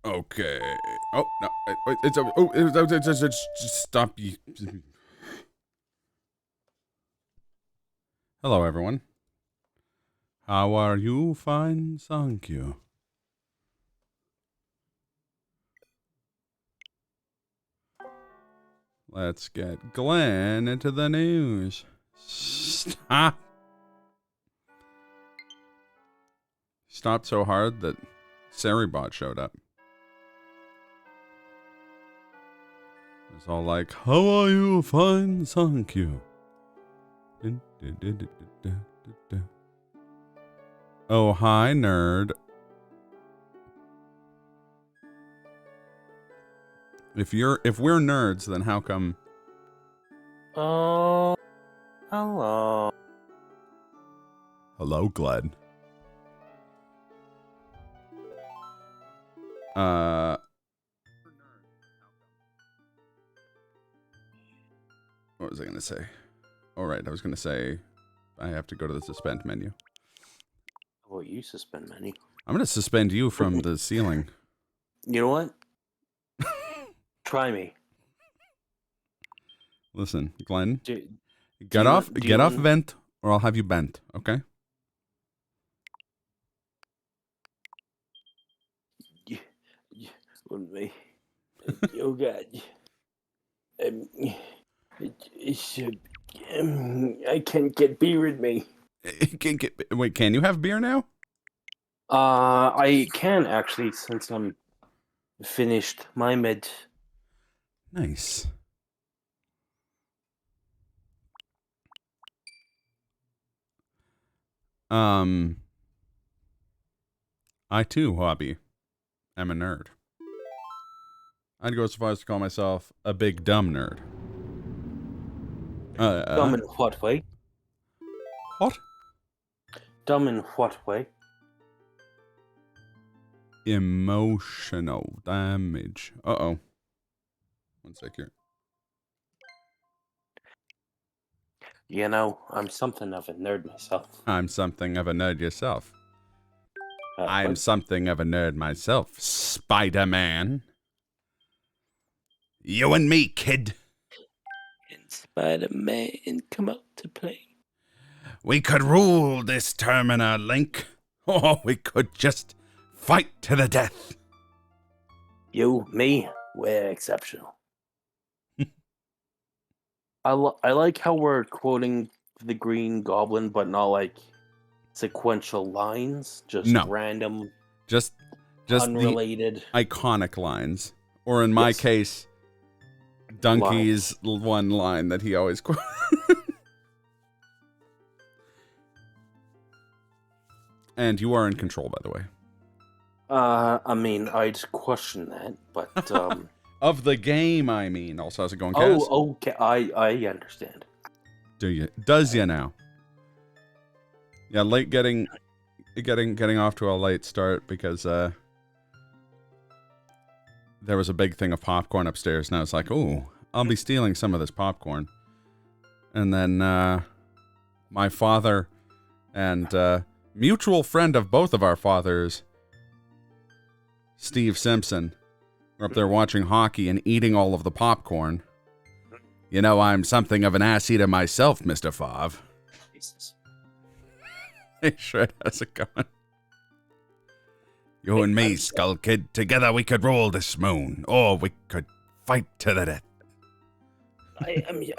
Okay. Oh no! Just stop you. Hello, everyone. How are you? Fine, thank you. Let's get Glenn into the news. Stop. Stopped so hard that Saribot showed up. It's all like, how are you? Fine, thank you. Oh, hi, nerd. If we're nerds, then how come? Oh, hello. Hello, Glenn. What was I gonna say? All right, I was gonna say I have to go to the suspend menu. How about you suspend menu? I'm gonna suspend you from the ceiling. You know what? Try me. Listen, Glenn, get off vent, or I'll have you bent. Okay? Me. Oh God. I can't get beer in me. Wait, can you have beer now? I can actually, since I'm finished my med. Nice. I too, hobby, am a nerd. I'd go so far as to call myself a big dumb nerd. Dumb in what way? What? Dumb in what way? Emotional damage. Uh-oh. One sec here. You know, I'm something of a nerd myself. I'm something of a nerd yourself. I'm something of a nerd myself, Spider-Man. You and me, kid. And Spider-Man come out to play. We could rule this Terminal Link. Or we could just fight to the death. You, me, we're exceptional. I like how we're quoting the Green Goblin, but not like sequential lines, just random, just unrelated, the iconic lines, or in my case, Donkey's one line that he always quotes. And you are in control, by the way. I mean, I'd question that, but of the game, I mean. Also, how's it going, Kaz? Kaz? Oh, okay, I understand. Do you? Does you now? Yeah, late getting off to a late start because there was a big thing of popcorn upstairs, and I was like, "Oh, I'll be stealing some of this popcorn." And then my father and mutual friend of both of our fathers, Steve Simpson, were up there watching hockey and eating all of the popcorn. You know, I'm something of an ass eater myself, Mr. Favre. Jesus. Hey, Shred, how's it going? You and me, Skull Kid, together we could rule this moon, or we could fight to the death.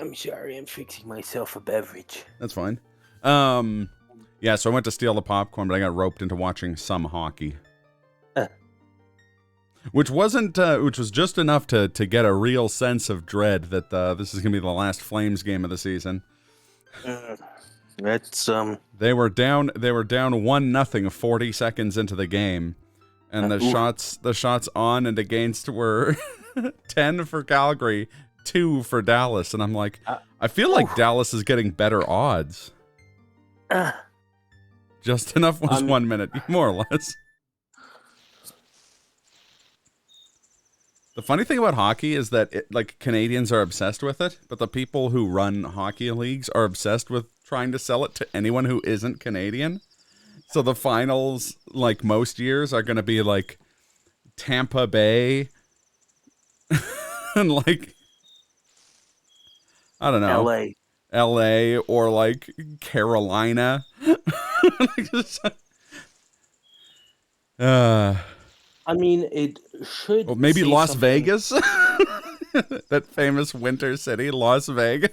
I'm sorry, I'm fixing myself a beverage. That's fine. Yeah, so I went to steal the popcorn, but I got roped into watching some hockey. Which was just enough to get a real sense of dread that this is going to be the last Flames game of the season. That's They were down 1-0 40 seconds into the game, and the shots on and against were 10 for Calgary, 2 for Dallas, and I'm like, I feel like Dallas is getting better odds. Just enough was 1 minute, more or less. The funny thing about hockey is that Canadians are obsessed with it, but the people who run hockey leagues are obsessed with trying to sell it to anyone who isn't Canadian. So the finals, like most years, are going to be like Tampa Bay, and like, I don't know, LA. LA or like Carolina. uh, I mean, it should. well, maybe say Las something. Vegas, that famous winter city, Las Vegas.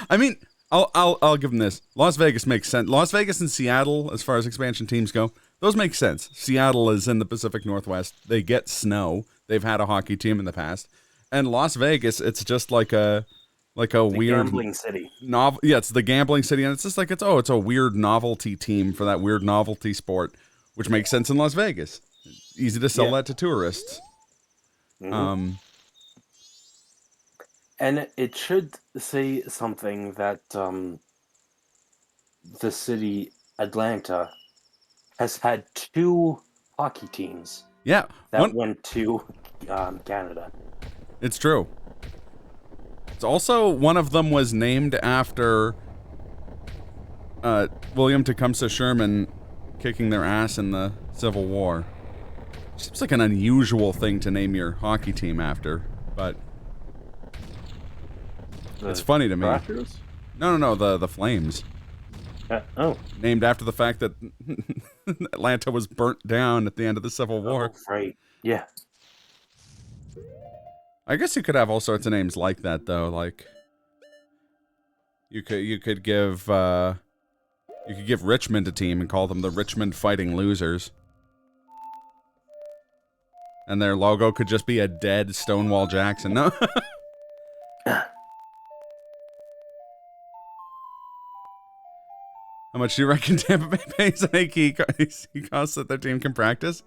I mean, I'll give them this. Las Vegas makes sense. Las Vegas and Seattle, as far as expansion teams go, those make sense. Seattle is in the Pacific Northwest. They get snow. They've had a hockey team in the past. And Las Vegas, it's just like a weird gambling city. Yeah, it's the gambling city, and it's just like it's a weird novelty team for that weird novelty sport, which makes sense in Las Vegas. Easy to sell that to tourists. Mm-hmm. And it should say something that the city Atlanta has had 2 hockey teams. Yeah, that went to Canada. It's true. It's also, one of them was named after William Tecumseh Sherman kicking their ass in the Civil War. Seems like an unusual thing to name your hockey team after, but it's funny to me. Raptors? No, the Flames. Named after the fact that Atlanta was burnt down at the end of the Civil War. Oh, right. Yeah. I guess you could have all sorts of names like that, though. Like, you could give Richmond a team and call them the Richmond Fighting Losers, and their logo could just be a dead Stonewall Jackson. No. How much do you reckon Tampa Bay pays a key costs that their team can practice?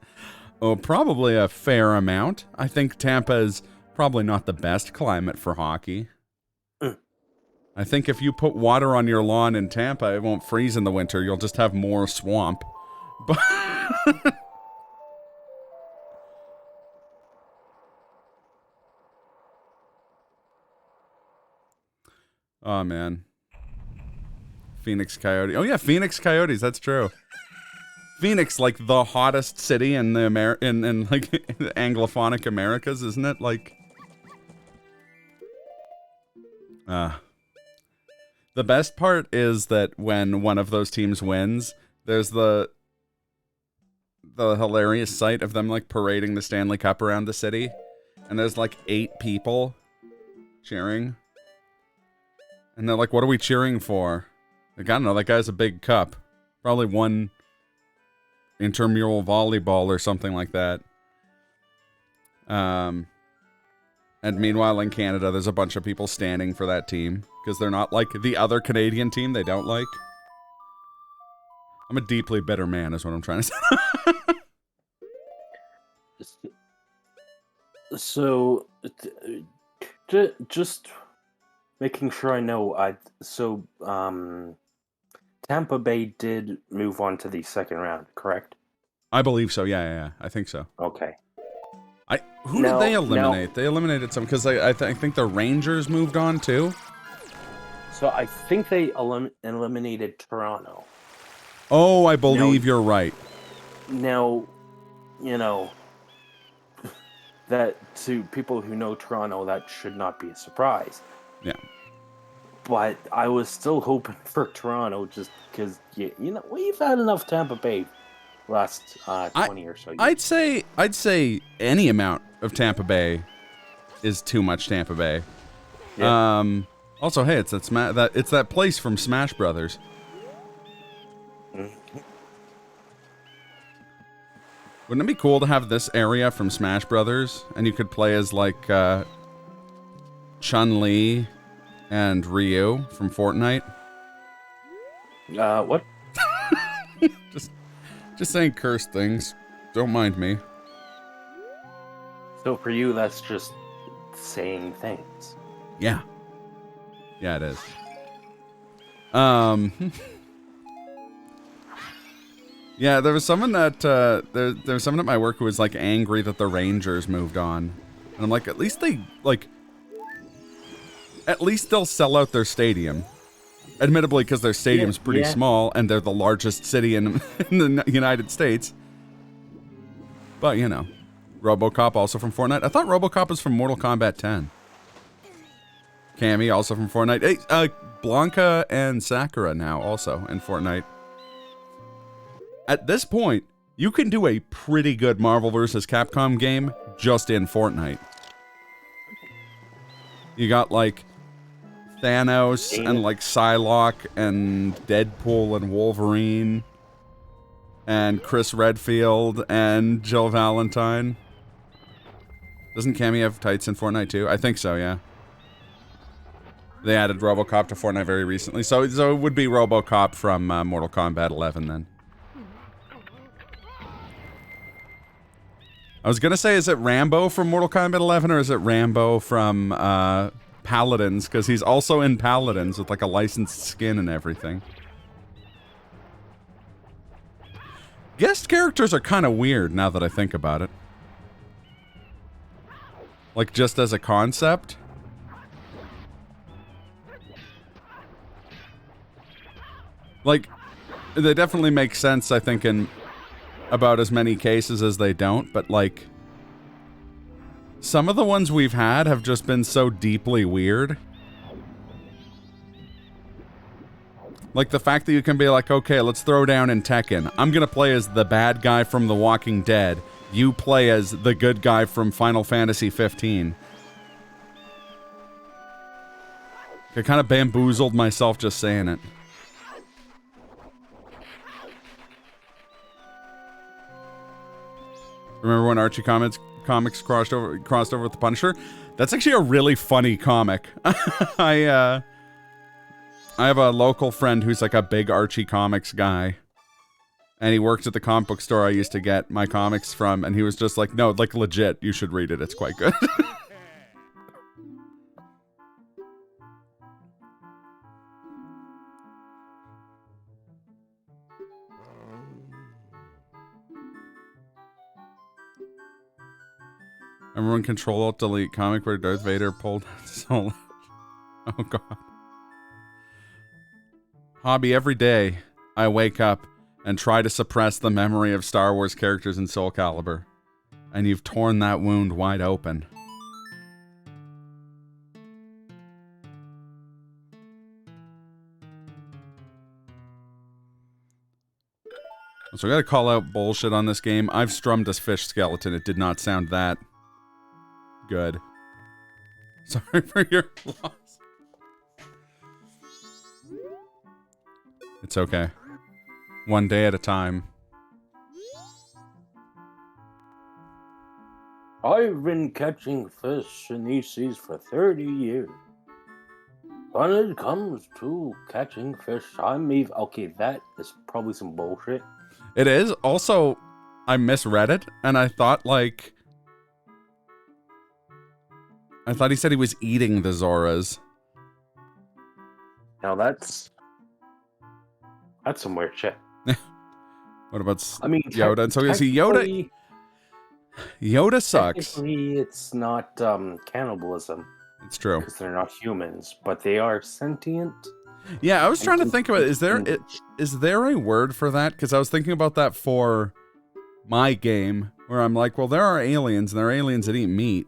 Oh, probably a fair amount. I think Tampa is probably not the best climate for hockey. I think if you put water on your lawn in Tampa, it won't freeze in the winter. You'll just have more swamp. But oh, man. Phoenix Coyotes. Oh, yeah, Phoenix Coyotes. That's true. Phoenix, like the hottest city in the in like the Anglophonic Americas, isn't it? Like, the best part is that when one of those teams wins, there's the hilarious sight of them like parading the Stanley Cup around the city, and there's like 8 people cheering, and they're like, "What are we cheering for?" Like, I don't know, that guy's a big cup. Probably won intramural volleyball or something like that. And meanwhile in Canada, there's a bunch of people standing for that team because they're not like the other Canadian team they don't like. I'm a deeply bitter man is what I'm trying to say. So, just making sure I know, Tampa Bay did move on to the second round, correct? I believe so. Yeah. I think so. Okay. Who did they eliminate? They eliminated some because I think the Rangers moved on too. So I think they eliminated Toronto. Oh, I believe you're right. Now, that to people who know Toronto, that should not be a surprise. Yeah. But I was still hoping for Toronto just because, we've had enough Tampa Bay last 20 or so years. I'd say any amount of Tampa Bay is too much Tampa Bay. Yeah. Also, hey, it's that place from Smash Brothers. Mm-hmm. Wouldn't it be cool to have this area from Smash Brothers, and you could play as like Chun-Li and Ryu from Fortnite? What? Just saying cursed things. Don't mind me. So for you, that's just saying things. Yeah. Yeah, it is. Yeah, there was someone that there was someone at my work who was like angry that the Rangers moved on, and I'm like, at least they'll sell out their stadium. Admittedly, because their stadium's pretty small and they're the largest city in the United States. But, you know, RoboCop also from Fortnite. I thought RoboCop was from Mortal Kombat 10. Cammy also from Fortnite. Hey, Blanca and Sakura now also in Fortnite. At this point, you can do a pretty good Marvel vs. Capcom game just in Fortnite. You got, like, Thanos and, like, Psylocke and Deadpool and Wolverine and Chris Redfield and Jill Valentine. Doesn't Cammy have tights in Fortnite too? I think so, yeah. They added RoboCop to Fortnite very recently, so it would be RoboCop from Mortal Kombat 11 then. I was gonna say, is it Rambo from Mortal Kombat 11 or is it Rambo from Paladins? Because he's also in Paladins with like a licensed skin and everything. Guest characters are kind of weird now that I think about it. Like just as a concept. Like, they definitely make sense, I think, in about as many cases as they don't, but, like, some of the ones we've had have just been so deeply weird. Like, the fact that you can be like, okay, let's throw down in Tekken. I'm gonna play as the bad guy from The Walking Dead. You play as the good guy from Final Fantasy 15. I kind of bamboozled myself just saying it. Remember when Archie Comics crossed over with the Punisher? That's actually a really funny comic. I have a local friend who's like a big Archie Comics guy. And he works at the comic book store I used to get my comics from, and he was just like, no, like legit, you should read it, it's quite good. Remember when Control-Alt-Delete comic where Darth Vader pulled Solo? Oh god. Hobby, every day I wake up and try to suppress the memory of Star Wars characters in Soul Calibur. And you've torn that wound wide open. So I gotta call out bullshit on this game. I've strummed a fish skeleton. It did not sound that good. Sorry for your loss. It's okay. One day at a time. I've been catching fish in these seas for 30 years. When it comes to catching fish, okay, that is probably some bullshit. It is. Also, I misread it, and I thought, like... I thought he said he was eating the Zoras. Now that's some weird shit. What about Yoda? And so is he Yoda? Yoda sucks. Technically, it's not cannibalism. It's true. Because they're not humans, but they are sentient. Yeah, I was trying to think about it. Is there a word for that? Because I was thinking about that for my game, where I'm like, well, there are aliens, and there are aliens that eat meat.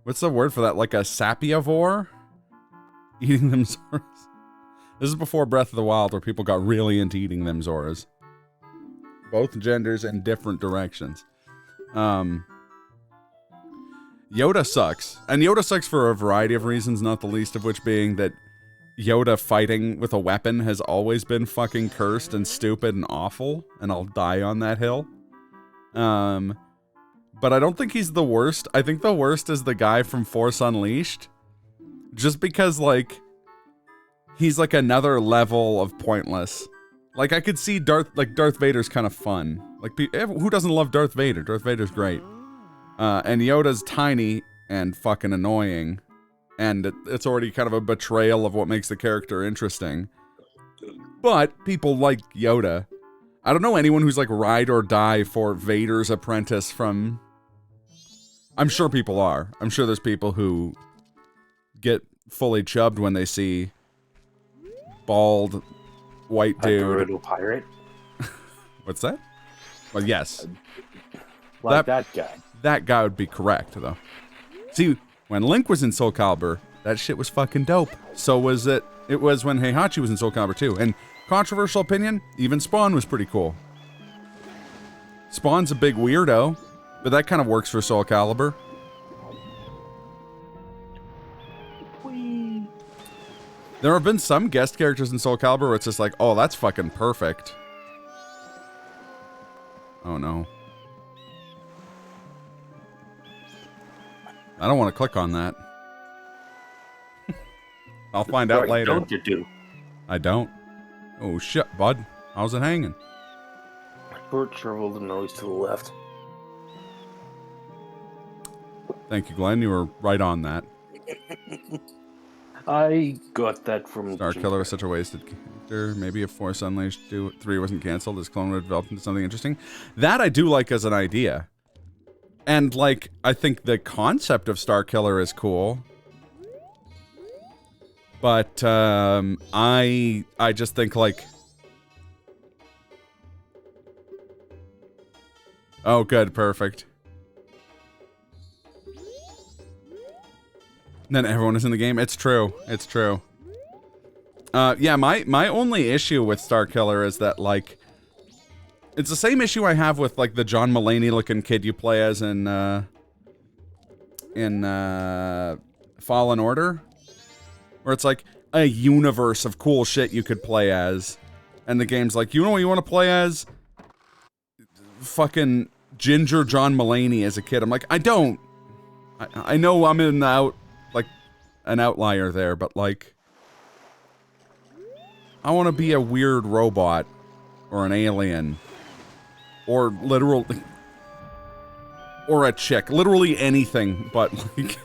What's the word for that? Like a sapiovore? Eating them Zoras? This is before Breath of the Wild, where people got really into eating them Zoras. Both genders in different directions. Yoda sucks. And Yoda sucks for a variety of reasons, not the least of which being that Yoda fighting with a weapon has always been fucking cursed and stupid and awful, and I'll die on that hill. But I don't think he's the worst. I think the worst is the guy from Force Unleashed. Just because, like, he's like another level of pointless. Like, I could see Darth Vader's kind of fun. Like, who doesn't love Darth Vader? Darth Vader's great. And Yoda's tiny and fucking annoying. And it's already kind of a betrayal of what makes the character interesting. But people like Yoda. I don't know anyone who's like ride or die for Vader's apprentice from... I'm sure people are. I'm sure there's people who get fully chubbed when they see bald white dude. A Gerudo pirate? What's that? Well, yes. Like that guy. That guy would be correct, though. See, when Link was in Soul Calibur, that shit was fucking dope. So was it. It was when Heihachi was in Soul Calibur too. And controversial opinion, even Spawn was pretty cool. Spawn's a big weirdo, but that kind of works for Soul Calibur. Whee. There have been some guest characters in Soul Calibur where it's just like, oh, that's fucking perfect. Oh no. I don't want to click on that. I'll find out later. Don't you do? I don't. Oh shit, bud. How's it hanging? Short shovel the noise to the left. Thank you, Glenn. You were right on that. I got that from Star Killer was such a wasted character. Maybe if Force Unleashed 3 wasn't canceled, his clone would have developed into something interesting. That I do like as an idea. And, like, I think the concept of Star Killer is cool. But, I just think, like... Oh, good. Perfect. Then everyone is in the game. It's true. It's true. Yeah, my only issue with Star Killer is that, like... It's the same issue I have with, like, the John Mulaney-looking kid you play as in Fallen Order. Where it's, like, a universe of cool shit you could play as. And the game's like, you know what you want to play as? Fucking Ginger John Mulaney as a kid. I'm like, I don't. I know I'm in an outlier there, but, like... I want to be a weird robot. Or an alien. Or literal... Or a chick. Literally anything, but, like...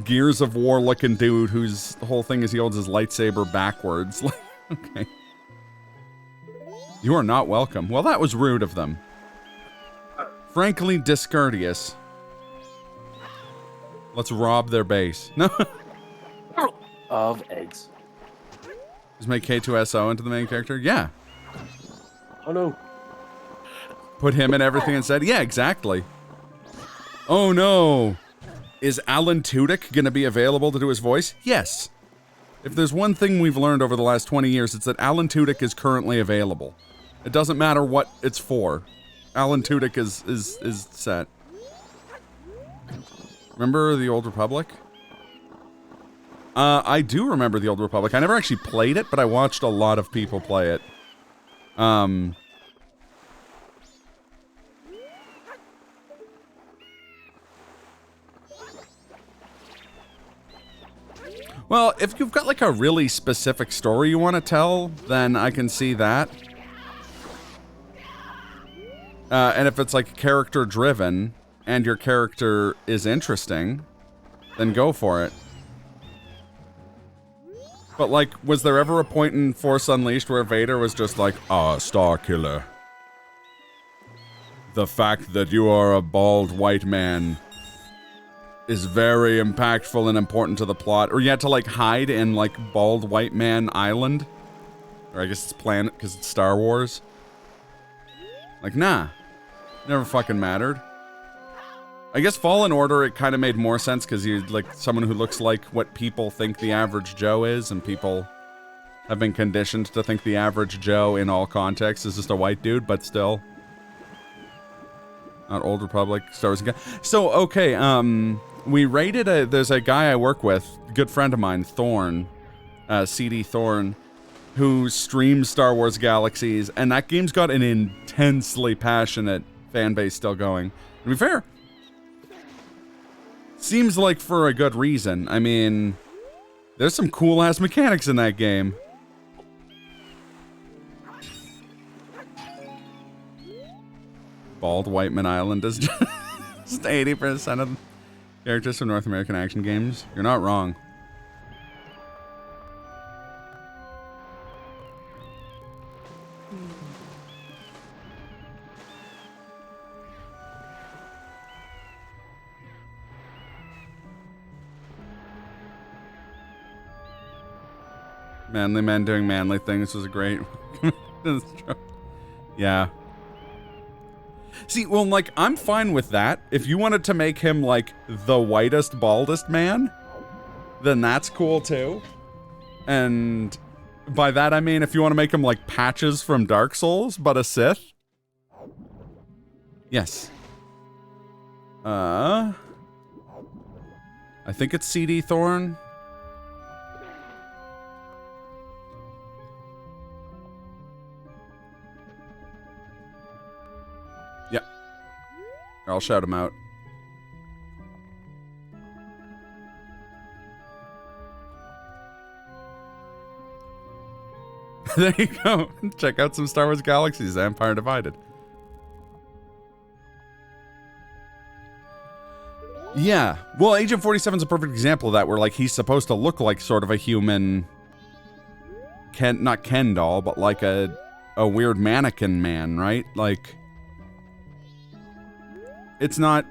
Gears of War looking dude whose whole thing is he holds his lightsaber backwards. Okay. You are not welcome. Well, that was rude of them. Frankly, discourteous. Let's rob their base. No. Of eggs. Just make K2SO into the main character? Yeah. Oh no. Put him in everything instead? Yeah, exactly. Oh no. Is Alan Tudyk gonna be available to do his voice? Yes. If there's one thing we've learned over the last 20 years, it's that Alan Tudyk is currently available. It doesn't matter what it's for. Alan Tudyk is set. Remember the Old Republic? I do remember the Old Republic. I never actually played it, but I watched a lot of people play it. Well, if you've got, like, a really specific story you want to tell, then I can see that. And if it's, like, character-driven, and your character is interesting, then go for it. But, like, was there ever a point in Force Unleashed where Vader was just like, Star Killer. The fact that you are a bald white man is very impactful and important to the plot. Or you had to, like, hide in, like, Bald White Man Island. Or I guess it's planet, because it's Star Wars. Like, nah. Never fucking mattered. I guess Fallen Order, it kind of made more sense, because you're, like, someone who looks like what people think the average Joe is, and people have been conditioned to think the average Joe, in all contexts, is just a white dude, but still. Not Old Republic, Star Wars. So, okay, we rated there's a guy I work with, a good friend of mine, Thorn, CD Thorn, who streams Star Wars Galaxies, and that game's got an intensely passionate fan base still going. To be fair, seems like for a good reason. I mean, there's some cool-ass mechanics in that game. Bald White Man Island is just 80% of characters from North American action games. You're not wrong. Manly men doing manly things was a great... Yeah. See, well, like, I'm fine with that. If you wanted to make him, like, the whitest, baldest man, then that's cool, too. And by that, I mean, if you want to make him like Patches from Dark Souls, but a Sith. Yes. I think it's CD Thorn. Yep. I'll shout him out. There you go. Check out some Star Wars Galaxies, Empire Divided. Yeah. Well, Agent 47 is a perfect example of that, where, like, he's supposed to look like sort of a human... not Ken doll, but like a weird mannequin man, right? Like... It's not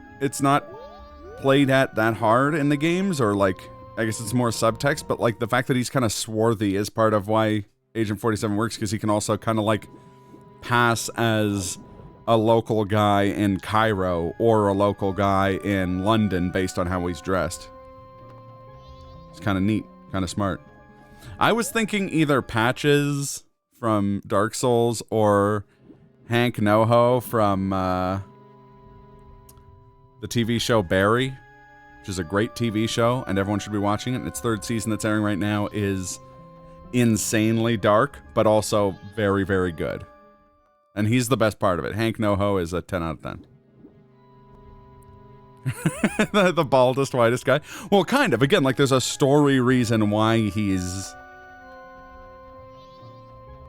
played at that hard in the games, or, like, I guess it's more subtext, but, like, the fact that he's kind of swarthy is part of why Agent 47 works, because he can also kind of, like, pass as a local guy in Cairo or a local guy in London based on how he's dressed. It's kind of neat, kind of smart. I was thinking either Patches from Dark Souls or Hank Noho from the TV show Barry, which is a great TV show, and everyone should be watching it. Its third season that's airing right now is insanely dark, but also very, very good. And he's the best part of it. Hank Noho is a 10 out of 10. The baldest, whitest guy. Well, kind of. Again, like, there's a story reason why he's...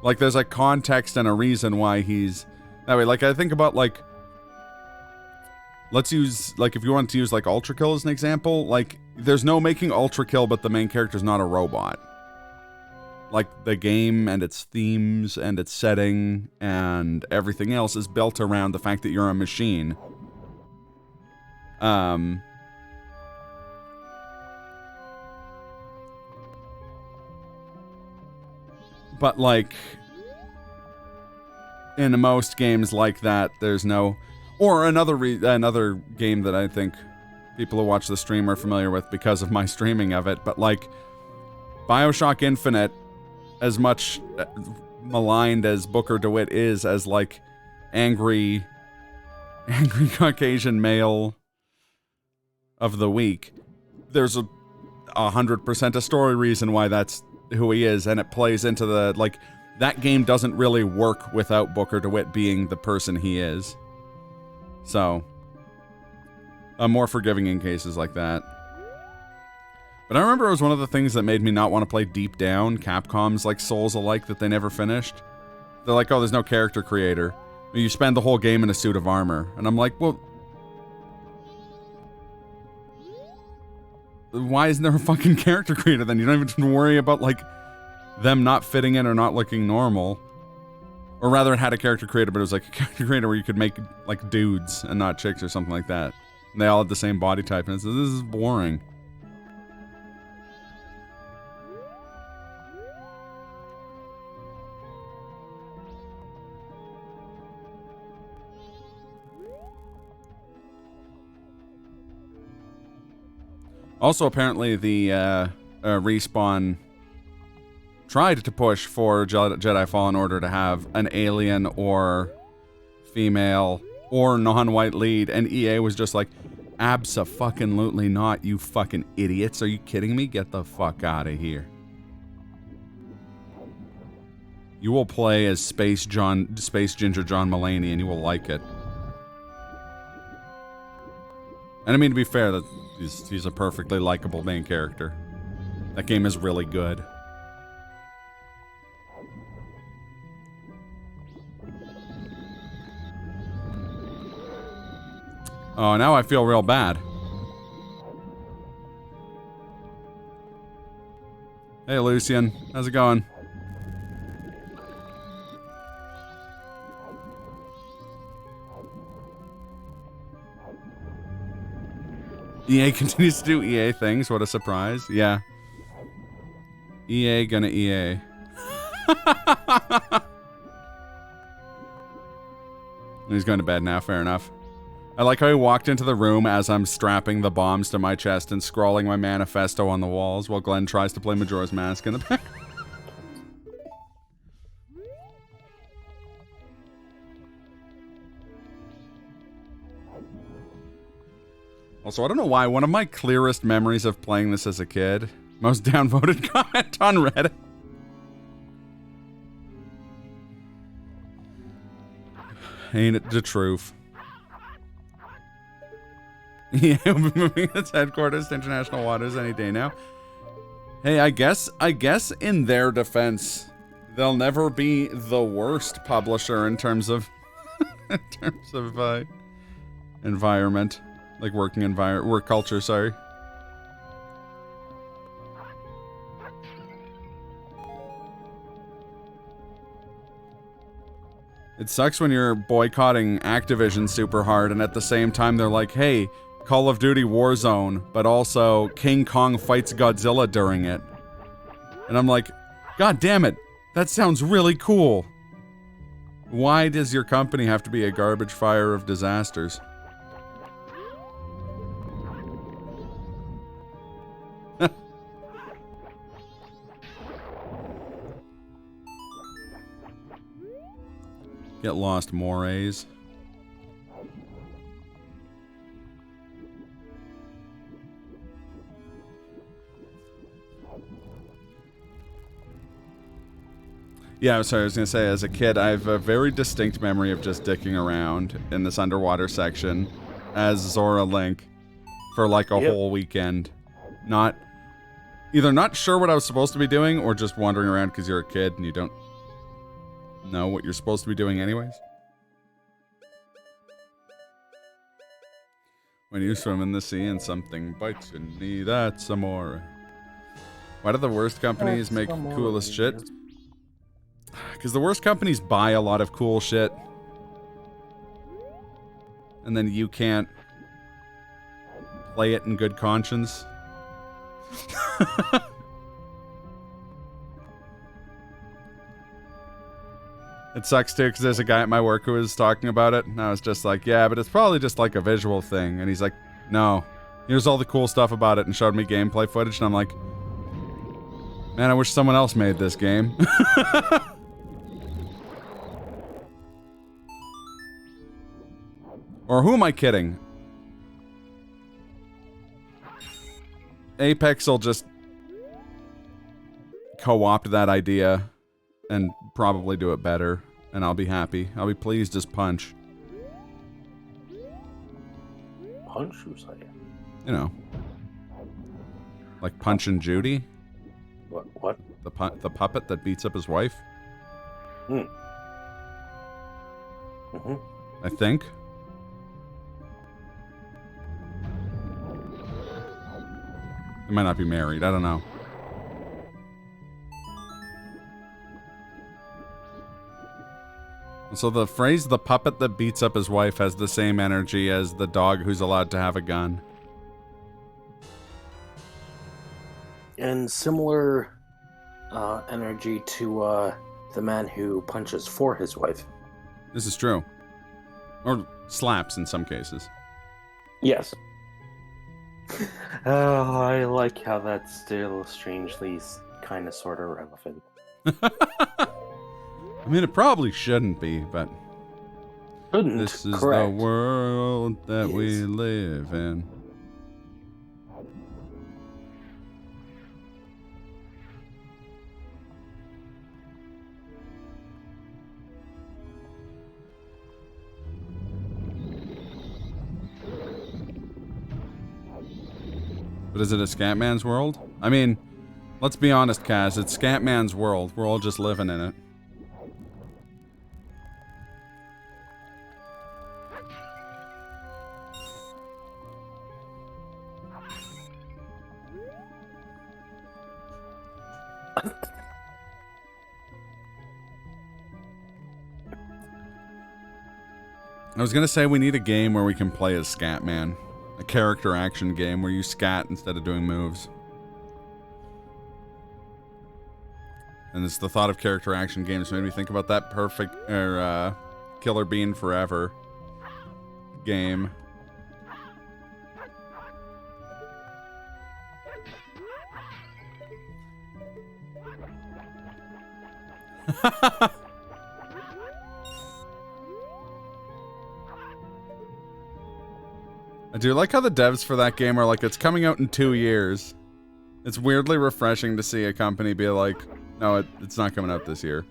Like, there's a context and a reason why he's that way. Like, I think about, like... Let's use, like, if you want to use, like, Ultra Kill as an example, like, there's no making Ultra Kill, but the main character's not a robot. Like, the game and its themes and its setting and everything else is built around the fact that you're a machine. But, like, in most games like that, there's no... Or another game that I think people who watch the stream are familiar with because of my streaming of it, but, like, BioShock Infinite, as much maligned as Booker DeWitt is as, like, angry Caucasian male of the week, there's 100% a story reason why that's who he is, and it plays into the, like, that game doesn't really work without Booker DeWitt being the person he is. So, I'm more forgiving in cases like that. But I remember it was one of the things that made me not want to play Deep Down, Capcom's, like, Souls-alike that they never finished. They're like, oh, there's no character creator. You spend the whole game in a suit of armor. And I'm like, well... Why isn't there a fucking character creator then? You don't even have to worry about, like, them not fitting in or not looking normal. Or rather, it had a character creator, but it was like a character creator where you could make, like, dudes and not chicks or something like that. And they all had the same body type, and it's, this is boring. Also, apparently, the Respawn tried to push for Jedi Fallen Order to have an alien or female or non-white lead, and EA was just like, abso-fucking-lutely not, you fucking idiots. Are you kidding me? Get the fuck out of here. You will play as Space Ginger John Mulaney, and you will like it. And I mean, to be fair, that he's a perfectly likable main character. That game is really good. Oh, now I feel real bad. Hey, Lucian. How's it going? EA continues to do EA things. What a surprise. Yeah. EA gonna EA. He's going to bed now, fair enough. I like how he walked into the room as I'm strapping the bombs to my chest and scrawling my manifesto on the walls while Glenn tries to play Majora's Mask in the back. Also, I don't know why, one of my clearest memories of playing this as a kid, most downvoted comment on Reddit. Ain't it the truth? Yeah, moving its headquarters to international waters any day now. Hey, I guess in their defense, they'll never be the worst publisher in terms of environment. Like work culture, sorry. It sucks when you're boycotting Activision super hard and at the same time they're like, hey, Call of Duty Warzone, but also King Kong fights Godzilla during it. And I'm like, God damn it, that sounds really cool. Why does your company have to be a garbage fire of disasters? Get lost, mores. Yeah, sorry, I was gonna say, as a kid, I have a very distinct memory of just dicking around in this underwater section as Zora Link for like a whole weekend. Either not sure what I was supposed to be doing or just wandering around because you're a kid and you don't know what you're supposed to be doing anyways. When you swim in the sea and something bites your knee, that's amore. Why do the worst companies make coolest shit? Because the worst companies buy a lot of cool shit. And then you can't play it in good conscience. It sucks too, because there's a guy at my work who was talking about it, and I was just like, yeah, but it's probably just like a visual thing. And he's like, no, here's all the cool stuff about it, and showed me gameplay footage, and I'm like, man, I wish someone else made this game. Or who am I kidding? Apex will just co-opt that idea and probably do it better, and I'll be happy. I'll be pleased as punch. Punch, you say? You know, like Punch and Judy. What? The puppet that beats up his wife. I think. They might not be married. I don't know. So the phrase, the puppet that beats up his wife, has the same energy as the dog who's allowed to have a gun. And similar energy to the man who punches for his wife. This is true. Or slaps in some cases. Yes. Oh, I like how that's still strangely kind of sort of relevant. I mean, it probably shouldn't be, but this is the world that we live in. But is it a Scatman's world? I mean, let's be honest, Kaz, it's Scatman's world. We're all just living in it. I was gonna say we need a game where we can play as Scatman. A character action game where you scat instead of doing moves. And it's the thought of character action games made me think about that perfect, Killer Bean Forever. game. I do like how the devs for that game are like, it's coming out in 2 years. It's weirdly refreshing to see a company be like, no, it's not coming out this year.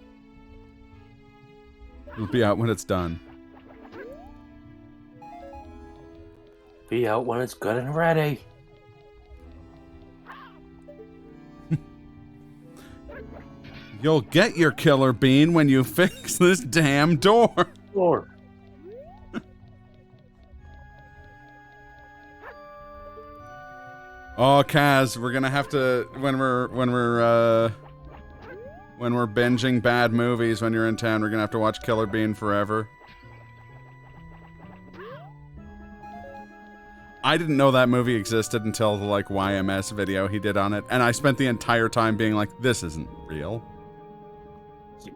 It'll be out when it's done. Be out when it's good and ready. You'll get your killer bean when you fix this damn door. Lord. Oh, Kaz, we're gonna have to when we're binging bad movies when you're in town, we're gonna have to watch Killer Bean Forever. I didn't know that movie existed until the like YMS video he did on it, and I spent the entire time being like, this isn't real.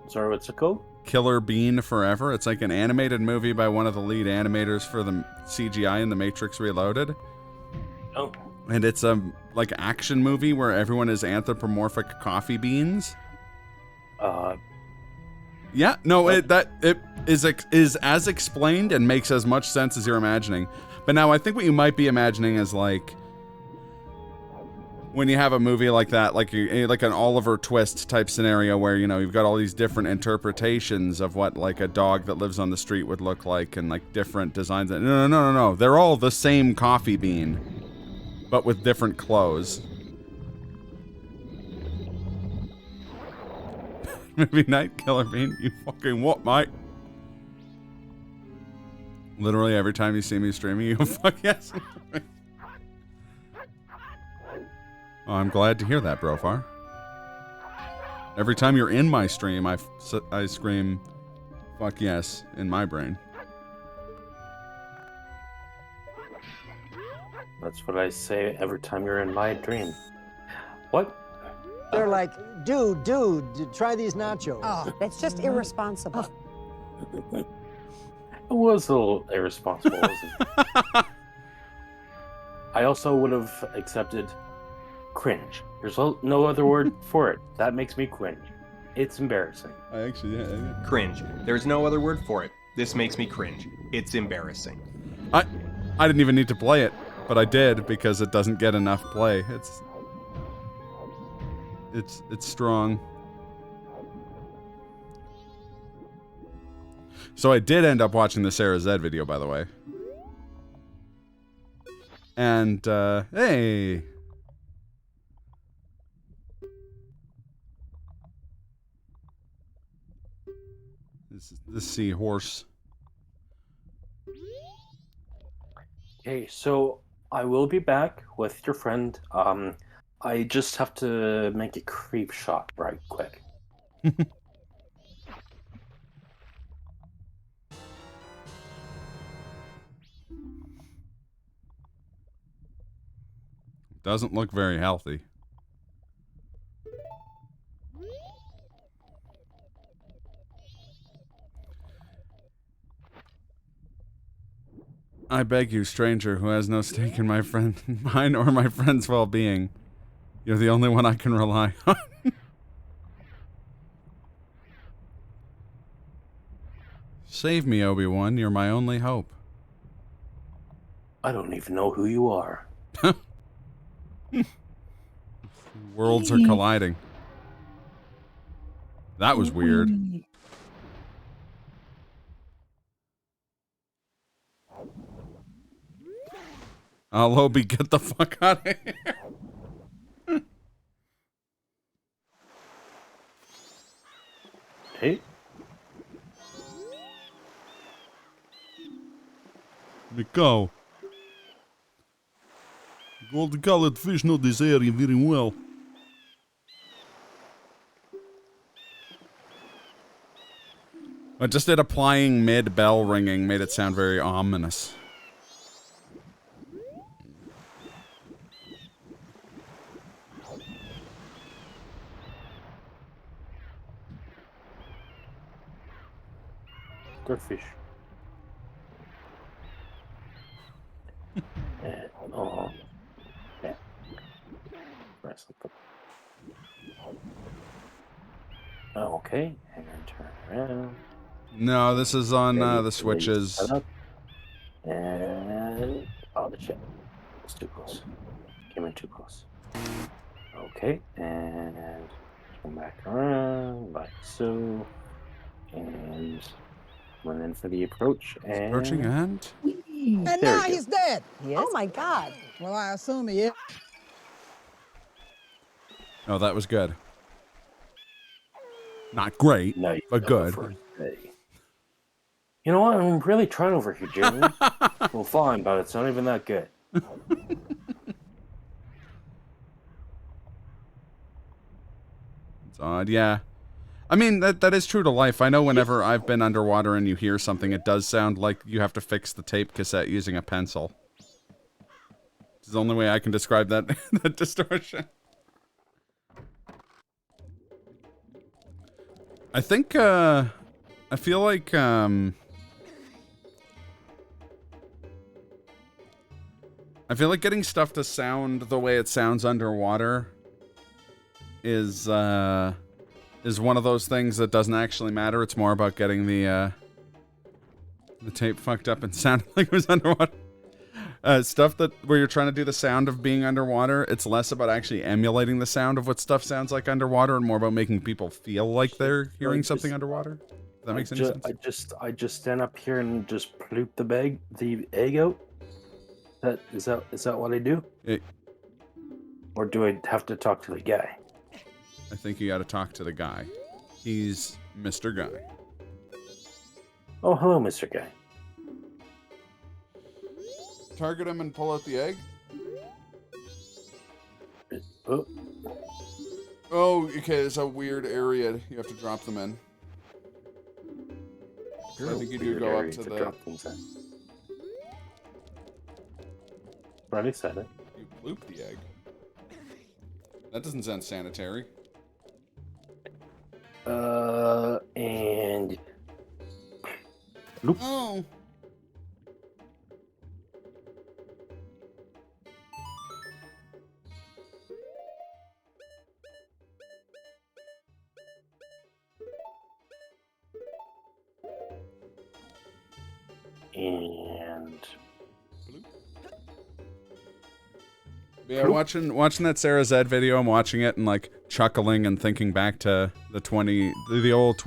Sorry, what's it called? Killer Bean Forever. It's like an animated movie by one of the lead animators for the CGI in The Matrix Reloaded. Oh. And it's a like action movie where everyone is anthropomorphic coffee beans. Yeah, no, it is as explained and makes as much sense as you're imagining. But now I think what you might be imagining is like when you have a movie like that, like an Oliver Twist type scenario where, you know, you've got all these different interpretations of what like a dog that lives on the street would look like and like different designs. No. They're all the same coffee bean, but with different clothes. Movie night, Killer Bean. You fucking what, mate? Literally every time you see me streaming, you fuck yes. Oh, I'm glad to hear that, Brofar. Every time you're in my stream, I scream, fuck yes, in my brain. That's what I say every time you're in my dream. What? They're like, dude, try these nachos. Oh, it's just irresponsible. It was a little irresponsible, wasn't it? I also would have accepted cringe. There's no other word for it. That makes me cringe. It's embarrassing. Cringe. There's no other word for it. This makes me cringe. It's embarrassing. I didn't even need to play it, but I did because it doesn't get enough play. It's strong. So I did end up watching the Sarah Z video, by the way. And, hey. This seahorse. Okay, so I will be back with your friend. I just have to make a creep shot right quick. Doesn't look very healthy. I beg you, stranger who has no stake in mine or my friend's well-being. You're the only one I can rely on. Save me, Obi-Wan. You're my only hope. I don't even know who you are. Worlds are colliding. That was weird. I'll Obi, get the fuck out of here. Hey? Go. Gold-colored fish know this area very well. I just did applying mid-bell ringing, made it sound very ominous. Good fish. something. Oh, okay, and then turn around. No, this is on Ready, the ready, switches. set up. And oh, the shit. It's too close. Came in too close. Okay, and come back around like so. And went in for the approach and Approaching and And there now we go. he's dead. He is? Oh my God. Well, I assume he is. oh, that was good. Not great, Now you but know good. the first day. You know what? I'm really trying over here, Jeremy. Well, fine, but it's not even that good. It's odd, yeah. I mean, that is true to life. I know whenever I've been underwater and you hear something, it does sound like you have to fix the tape cassette using a pencil. It's the only way I can describe that, that distortion. I think, I feel like, I feel like getting stuff to sound the way it sounds underwater is one of those things that doesn't actually matter. It's more about getting the tape fucked up and sounding like it was underwater. Stuff that where you're trying to do the sound of being underwater, it's less about actually emulating the sound of what stuff sounds like underwater and more about making people feel like they're hearing something underwater. Does that make any sense? I just stand up here and just ploop the egg out. Is that what I do? Or do I have to talk to the guy? I think you got to talk to the guy. He's Mr. Guy. Oh, hello, Mr. Guy. Target him and pull out the egg. Oh, Oh, okay. It's a weird area you have to drop them in. I think you do go up to the. drop things in. Already said it. You bloop the egg. That doesn't sound sanitary. And bloop. Oh. And Yeah, watching that Sarah Zed video, I'm watching it and like chuckling and thinking back to the old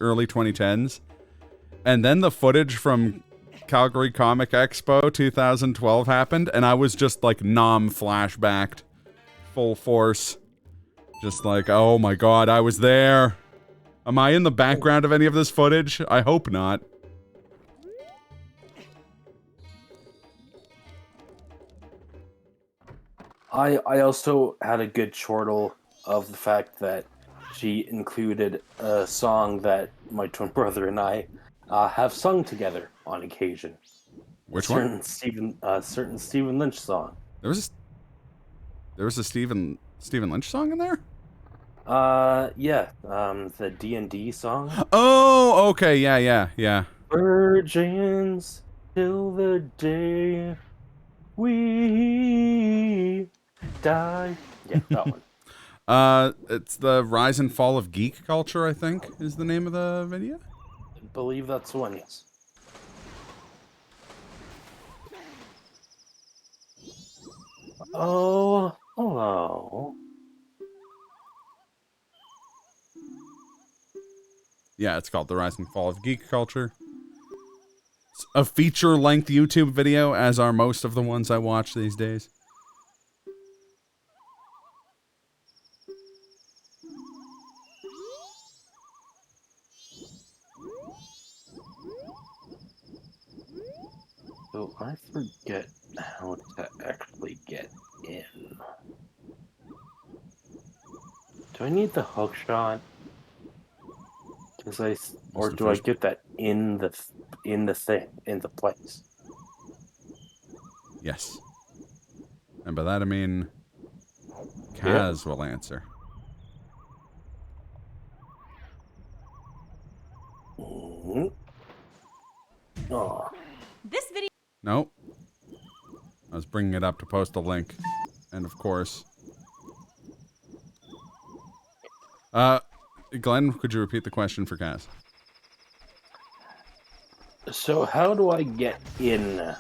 early 2010s. And then the footage from Calgary Comic Expo 2012 happened and I was just like flashbacked full force. Just like, oh my god, I was there. Am I in the background of any of this footage? I hope not. I also had a good chortle of the fact that she included a song that my twin brother and I have sung together on occasion. Which one? Certain Stephen Lynch song. There was a Stephen Lynch song in there? Yeah, the D&D song. Oh, okay, yeah. Virgins till the day we die. Yeah, that one. It's the Rise and Fall of Geek Culture, I think, is the name of the video. I believe that's the one, yes. Oh, hello. Yeah, it's called The Rise and Fall of Geek Culture. It's a feature-length YouTube video, as are most of the ones I watch these days. So I forget how to actually get in. Do I need the hook shot? Or do I get that in the place? Yes. And by that I mean Kaz will answer. Mm-hmm. Oh. This video. Nope. I was bringing it up to post a link. And of course, Glenn, could you repeat the question for Cass? So how do I get in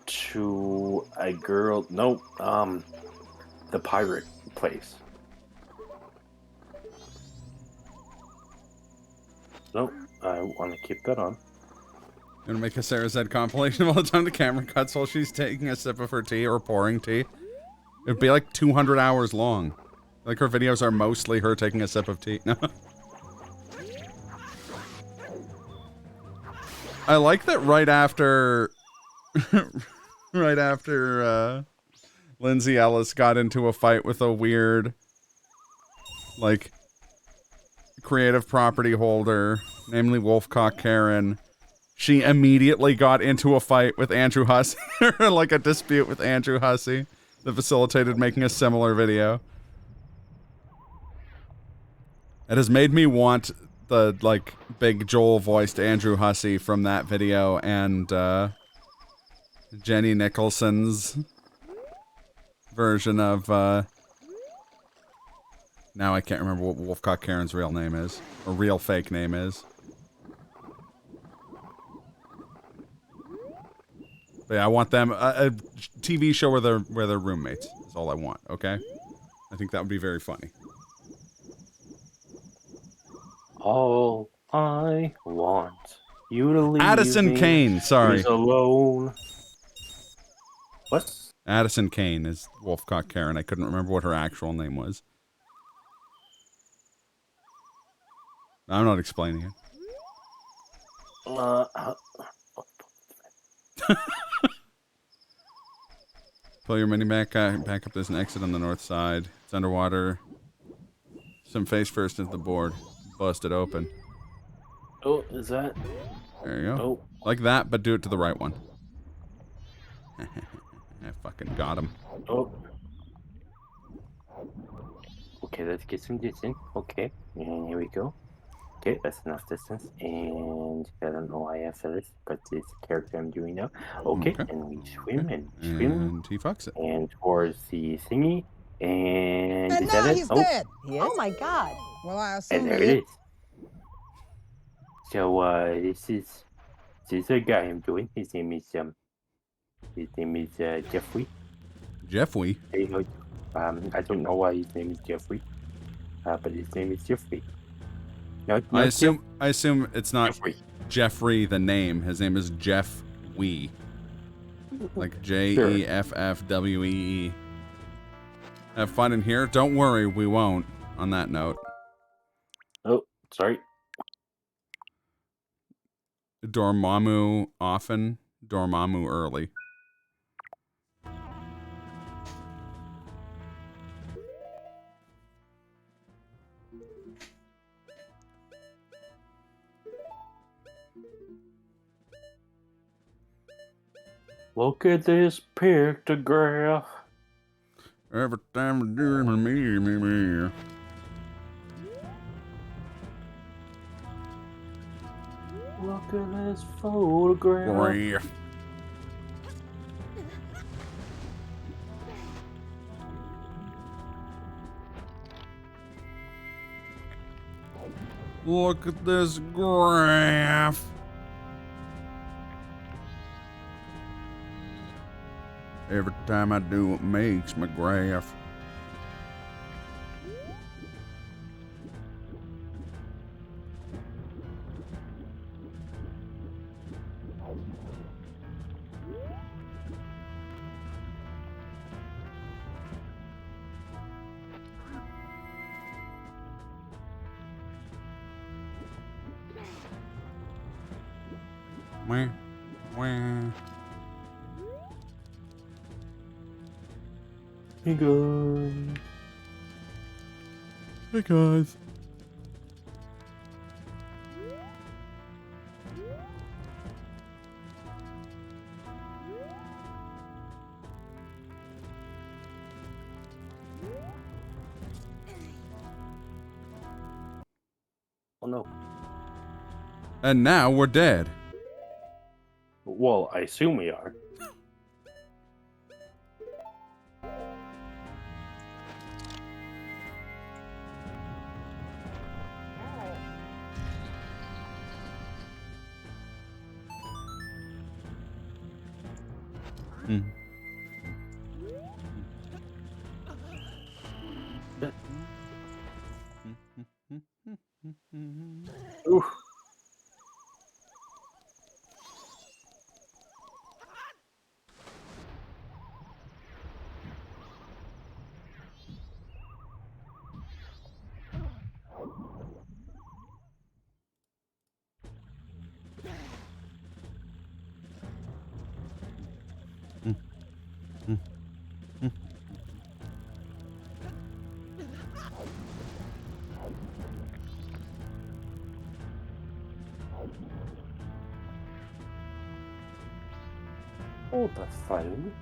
to a girl? Nope. The pirate place. Nope. I want to keep that on. Gonna make a Sarah Z compilation of all the time the camera cuts while she's taking a sip of her tea or pouring tea. It'd be like 200 hours long. Like her videos are mostly her taking a sip of tea. No. I like that right after Lindsay Ellis got into a fight with a weird like creative property holder, namely Wolfcock Karen. She immediately got into a fight with Andrew Hussey, like a dispute with Andrew Hussey that facilitated making a similar video. It has made me want the, like, big Joel-voiced Andrew Hussey from that video and, Jenny Nicholson's version of, now I can't remember what Wolfcock Karen's real name is, or real fake name is. But yeah, I want them a TV show where they're roommates. That's all I want. Okay, I think that would be very funny. All I want you to leave Addison me Kane. Sorry, is alone. What? Addison Kane is Wolfcock Karen. I couldn't remember what her actual name was. I'm not explaining it. Pull your mini back up. There's an exit on the north side. It's underwater. Some face first into the board. Bust it open. Oh, is that? There you go. Oh. Like that, but do it to the right one. I fucking got him. Oh. Okay, let's get some distance. Okay, and here we go. Okay, that's enough distance. And I don't know why I have this, but it's the character I'm doing now. Okay, and we swim and swim. And he fucks it. And towards the thingy. And is now that he's it? dead. He is? Oh my God. Well, I assume And there it is. So this is a guy I'm doing. His name is Jeffrey. Jeffrey. I don't know why his name is Jeffrey, but his name is Jeffrey. No, I assume it's not Jeffrey. Jeffrey the name. His name is Jeff Wee. Like Jeffwee. Have fun in here? Don't worry, we won't. On that note. Oh, sorry. Dormammu often, Dormammu early. Look at this pictograph. Every time I do me. Look at this photograph. Look at this graph. Every time I do, it makes my graph. Wah, wah. Hey guys. Hey guys. Oh no. And now we're dead. Well, I assume we are. Mm. Oof. Hold the phone.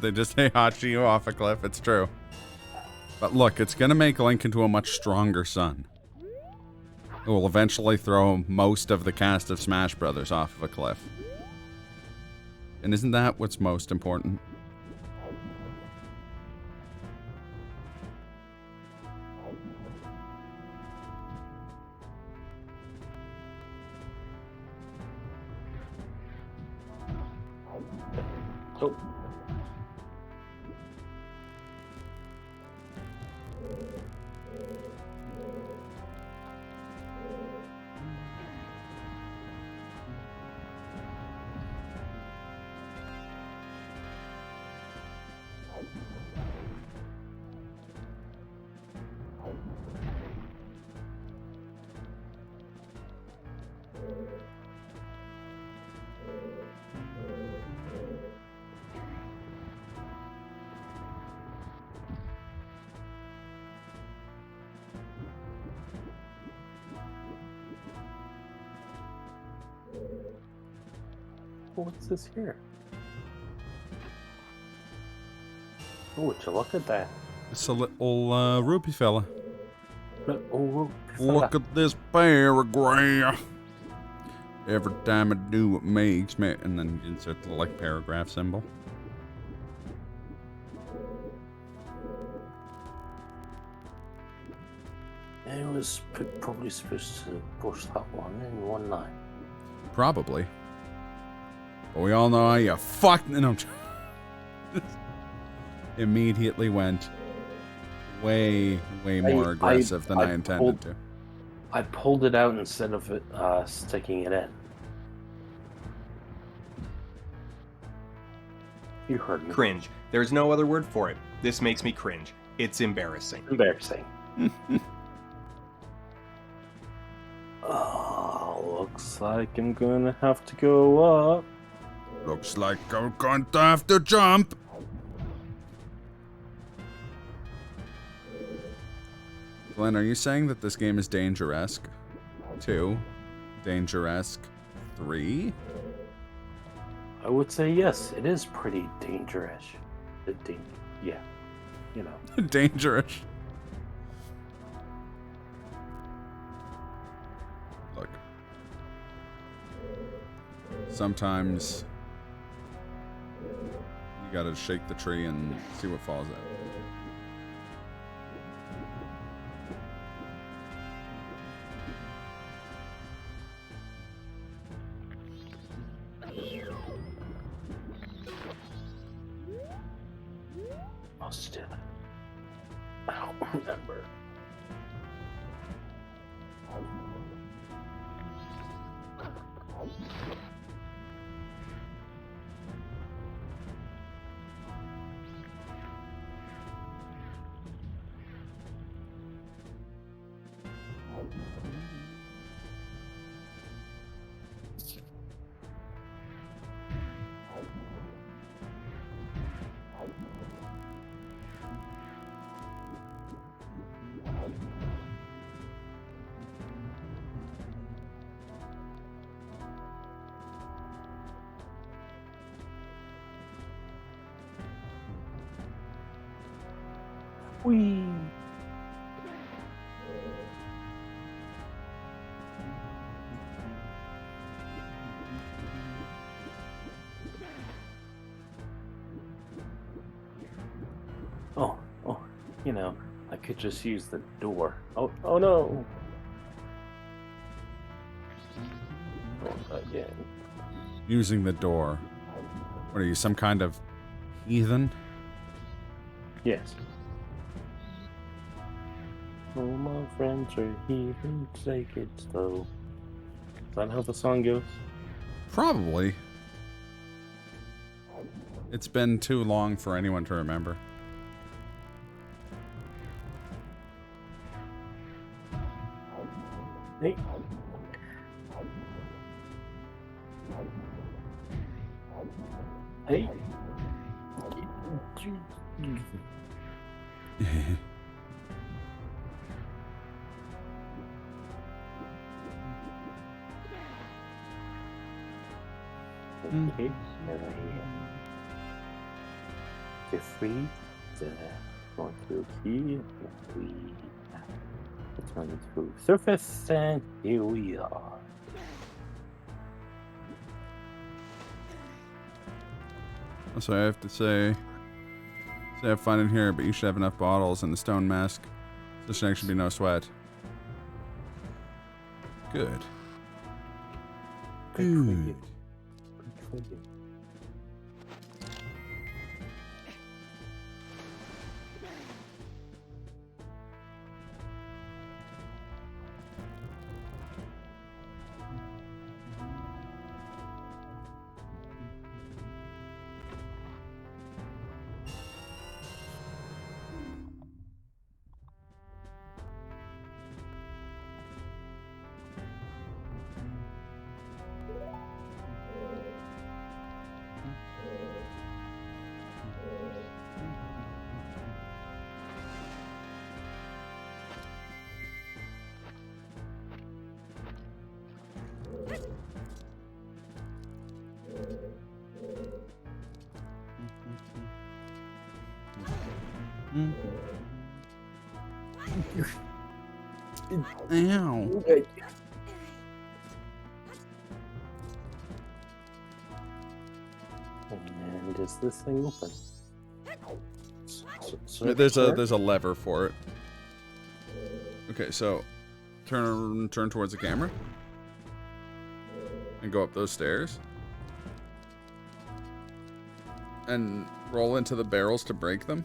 They just Heihachi you off a cliff. It's true. But look, it's gonna make Link into a much stronger son. It will eventually throw most of the cast of Smash Brothers off of a cliff. And isn't that what's most important? Oh. What's this here? Oh, would you look at that? It's a little rupee fella. Oh, Look at this paragraph. Every time I do, it makes me. And then insert the like paragraph symbol. It was probably supposed to push that one in one night. Probably. But we all know how you fucked. No, immediately went way more aggressive than I intended to. I pulled it out instead of it, sticking it in. You heard me. Cringe. There's no other word for it. This makes me cringe. It's embarrassing. Embarrassing. Oh, looks like I'm gonna have to go up. Looks like I'm going to have to jump. Glenn, are you saying that this game is Danger-esque? 2. Danger-esque 3? I would say yes, it is pretty dangerous. Yeah, you know. Dangerous. Look. Sometimes you gotta shake the tree and see what falls out. Still, I don't remember. Whee! Oh, you know, I could just use the door. Oh no! using the door. What are you, some kind of heathen? Yes. All my friends are heathens, take it slow. Is that how the song goes? Probably. It's been too long for anyone to remember. Hey. Hey. Okay, you're free to go through here. We return through surface, and here we are. So I have to say have fun in here, but you should have enough bottles and the stone mask. This should be no sweat. Good. Good. Ow. And is this thing open? There's a lever for it. Okay, so turn towards the camera and go up those stairs and roll into the barrels to break them.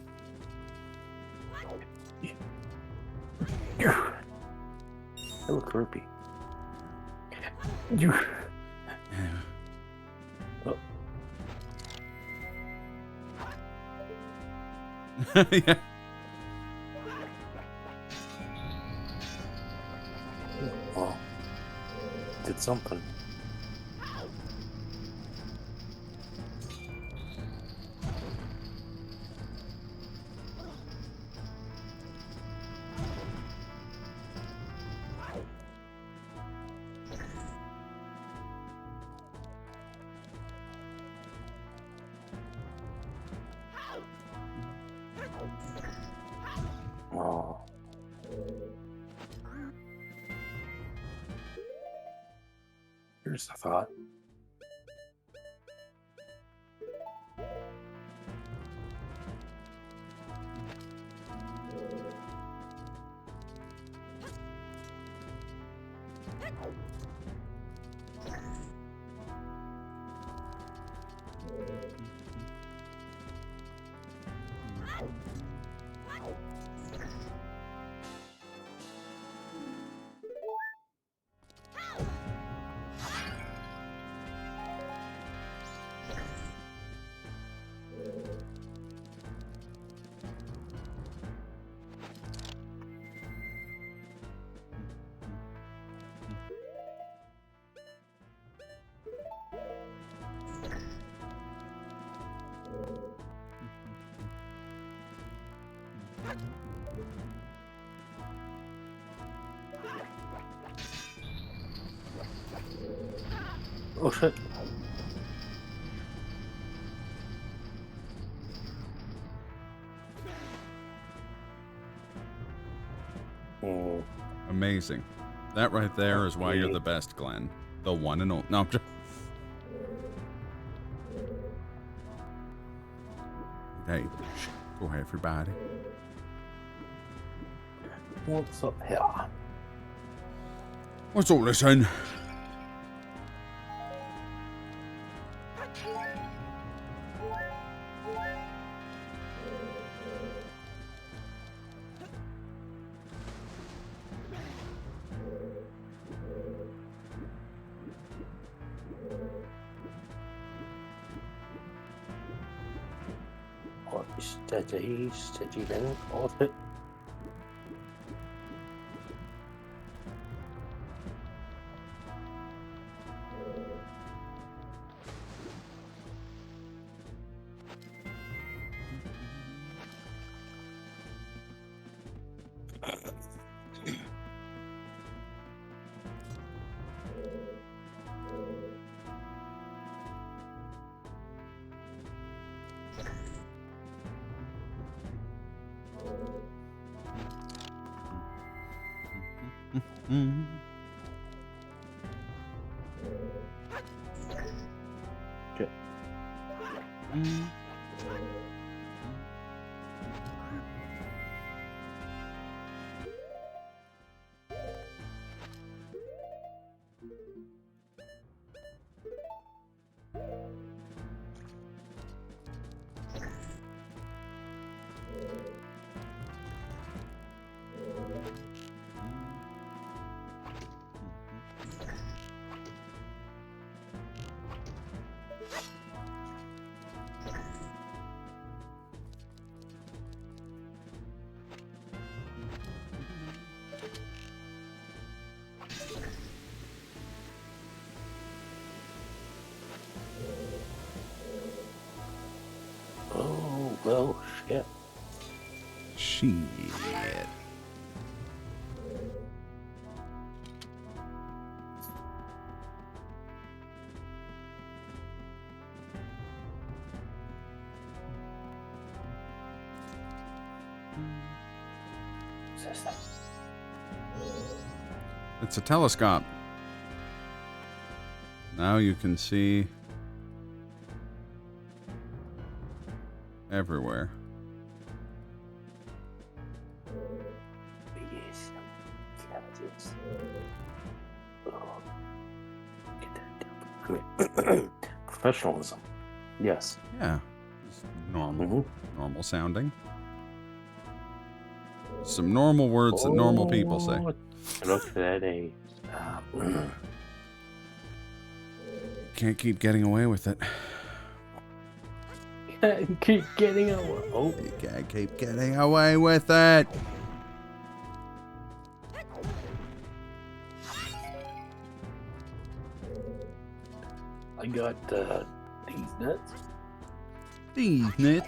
They look creepy. Oh. Yeah. Well, did something. Oh. Here's the thought. Oh shit. Oh. Amazing. That right there is why you're the best, Glenn. The one and only. No, I'm just... Hey, go ahead, everybody. What's up here? What's all this then? Steady, steady then. All it. Mm. Okay. Mm. Oh, well, shit. Shit. What's this thing? It's a telescope. Now you can see everywhere. Yes. Yes. Oh. Get that down. Come here. Professionalism. Yes. Yeah. It's normal. Mhm. Normal sounding. Some normal words that normal people say. Look at that age. Can't keep getting away with it. Keep getting away. Oh, You can't keep getting away with it. I got these nuts. Isn't it?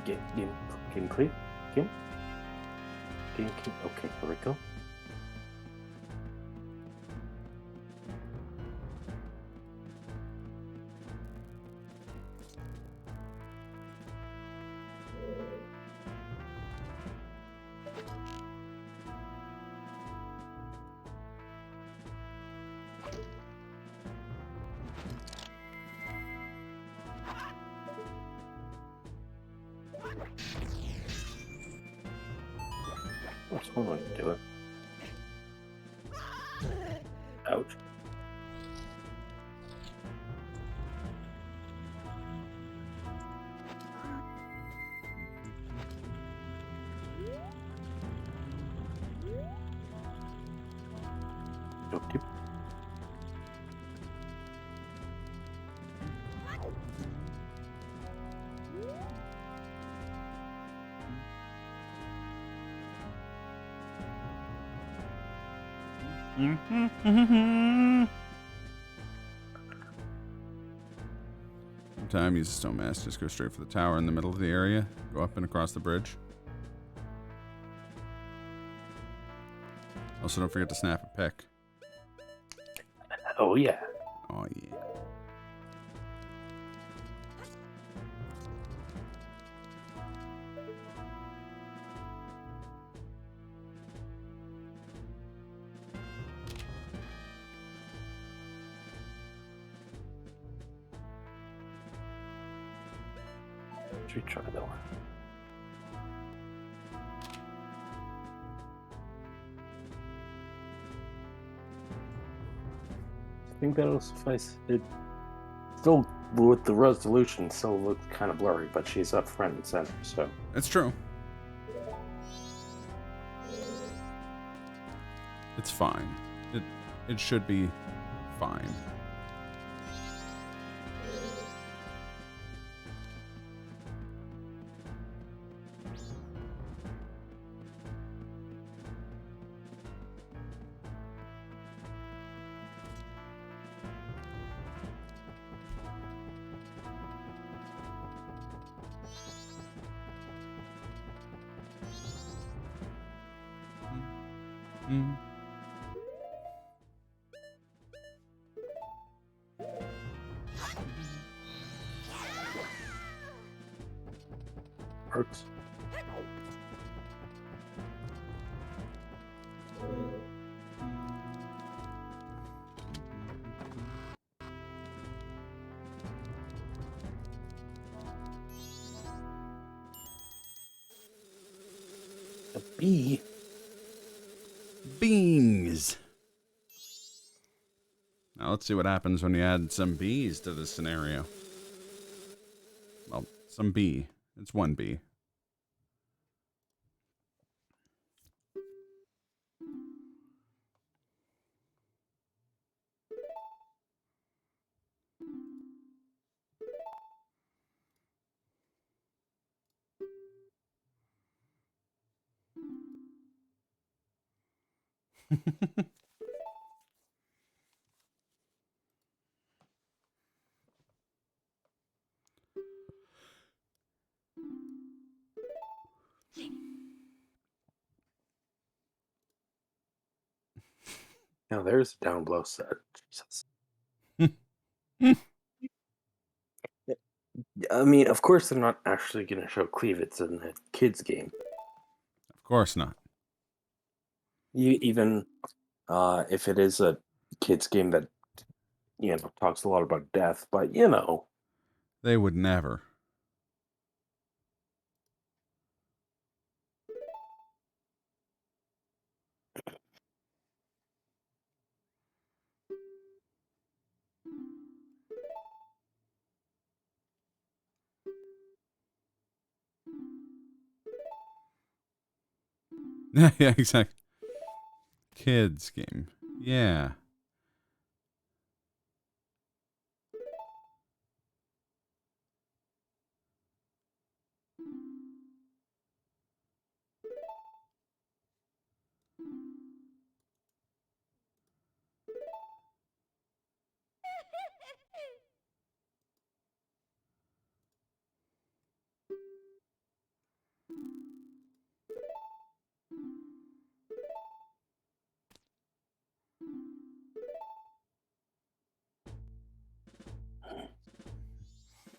Get him clear. Kim. Okay, here we go. What's one way to do it? Ouch. Okay. Time use a stone mask. Just go straight for the tower in the middle of the area. Go up and across the bridge. Also, don't forget to snap a pick. Oh yeah. Oh yeah. Let's retry that one. think that'll suffice. It still, with the resolution, still looks kind of blurry, but she's up front and center, so. It's true. It's fine. It should be fine. Mm. Hurts. A bee? Beans. Now let's see what happens when you add some bees to this scenario. Well, some bee. It's one bee. Now there's a down blow set. Jesus. I mean, of course they're not actually going to show cleavage in a kids game. Of course not. Even if it is a kids game that, talks a lot about death, but, They would never. Yeah, exactly. Kids game. Yeah.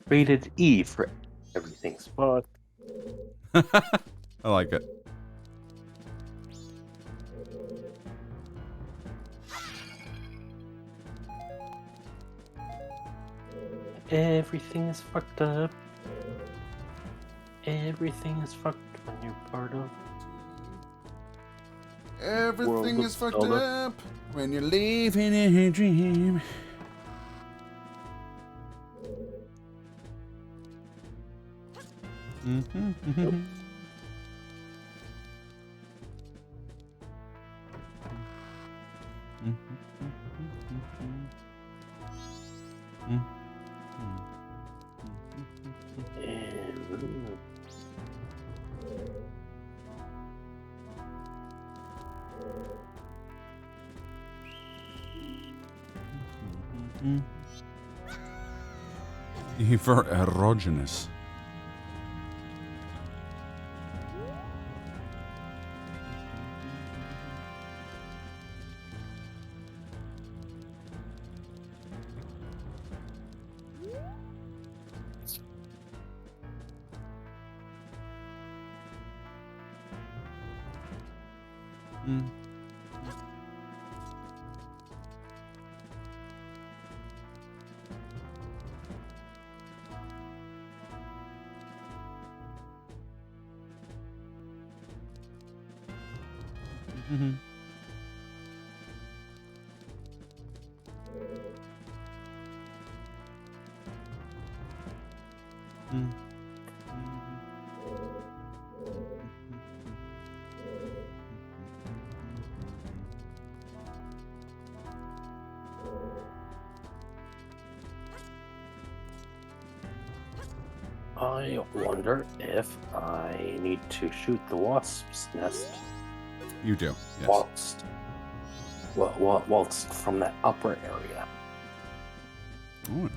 rated E for everything's fucked. I like it. Everything is fucked up. Everything is fucked when you're part of. Everything World is of fucked Zelda. up when you're living in a dream. Nope. For erogenous. I wonder if I need to shoot the wasp's nest You do. Yes. whilst from that upper area. Oh, no.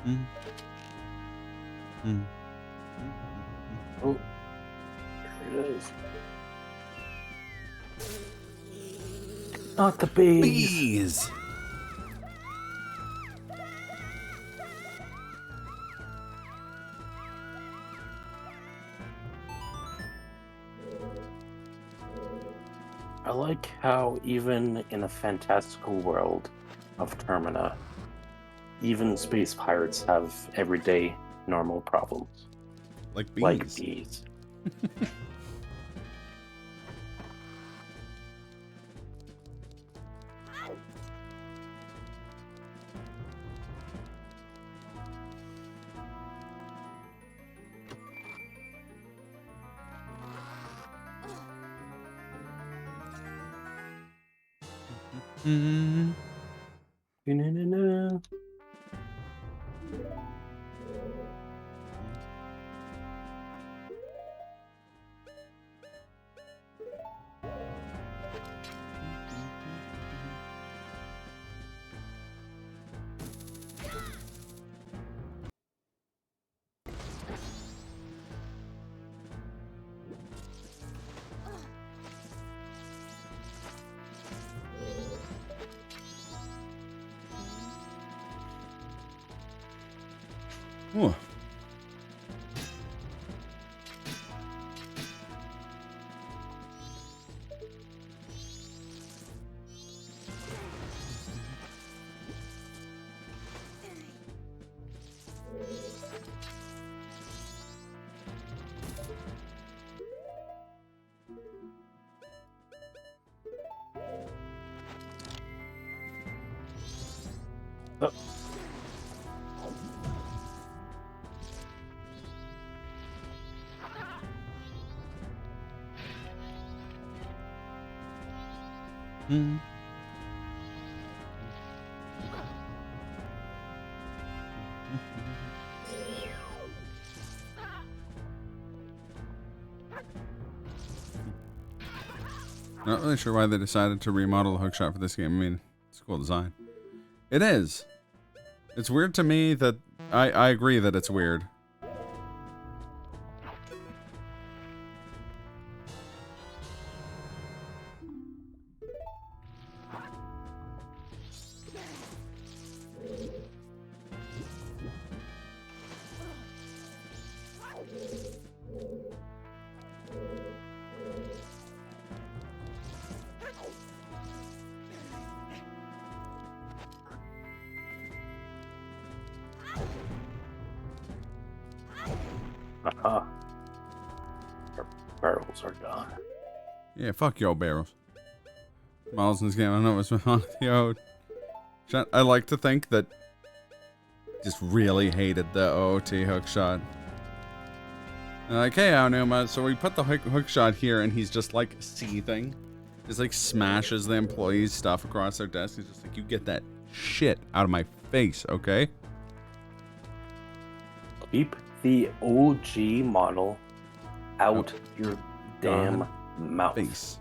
Mm. Mm. Oh, there it is. Not the bees. Bees. I like how even in a fantastical world of Termina, even space pirates have everyday normal problems. Like bees. Like bees. Mm. Na-na-na-na. Ooh. Oh. Mm. Not really sure why they decided to remodel the hookshot for this game. I mean, it's a cool design. It is. It's weird to me that I agree that it's weird. Aha. Our barrels are gone. Yeah, fuck yo barrels. Miles in this game, I don't know what's on yo. I like to think that just really hated the OOT hookshot. Like, hey, Aonuma, so we put the hookshot here and he's just like seething. Just like smashes the employees' stuff across their desk. He's just like, you get that shit out of my face, okay? Keep the OG model out your damn mouth. Face.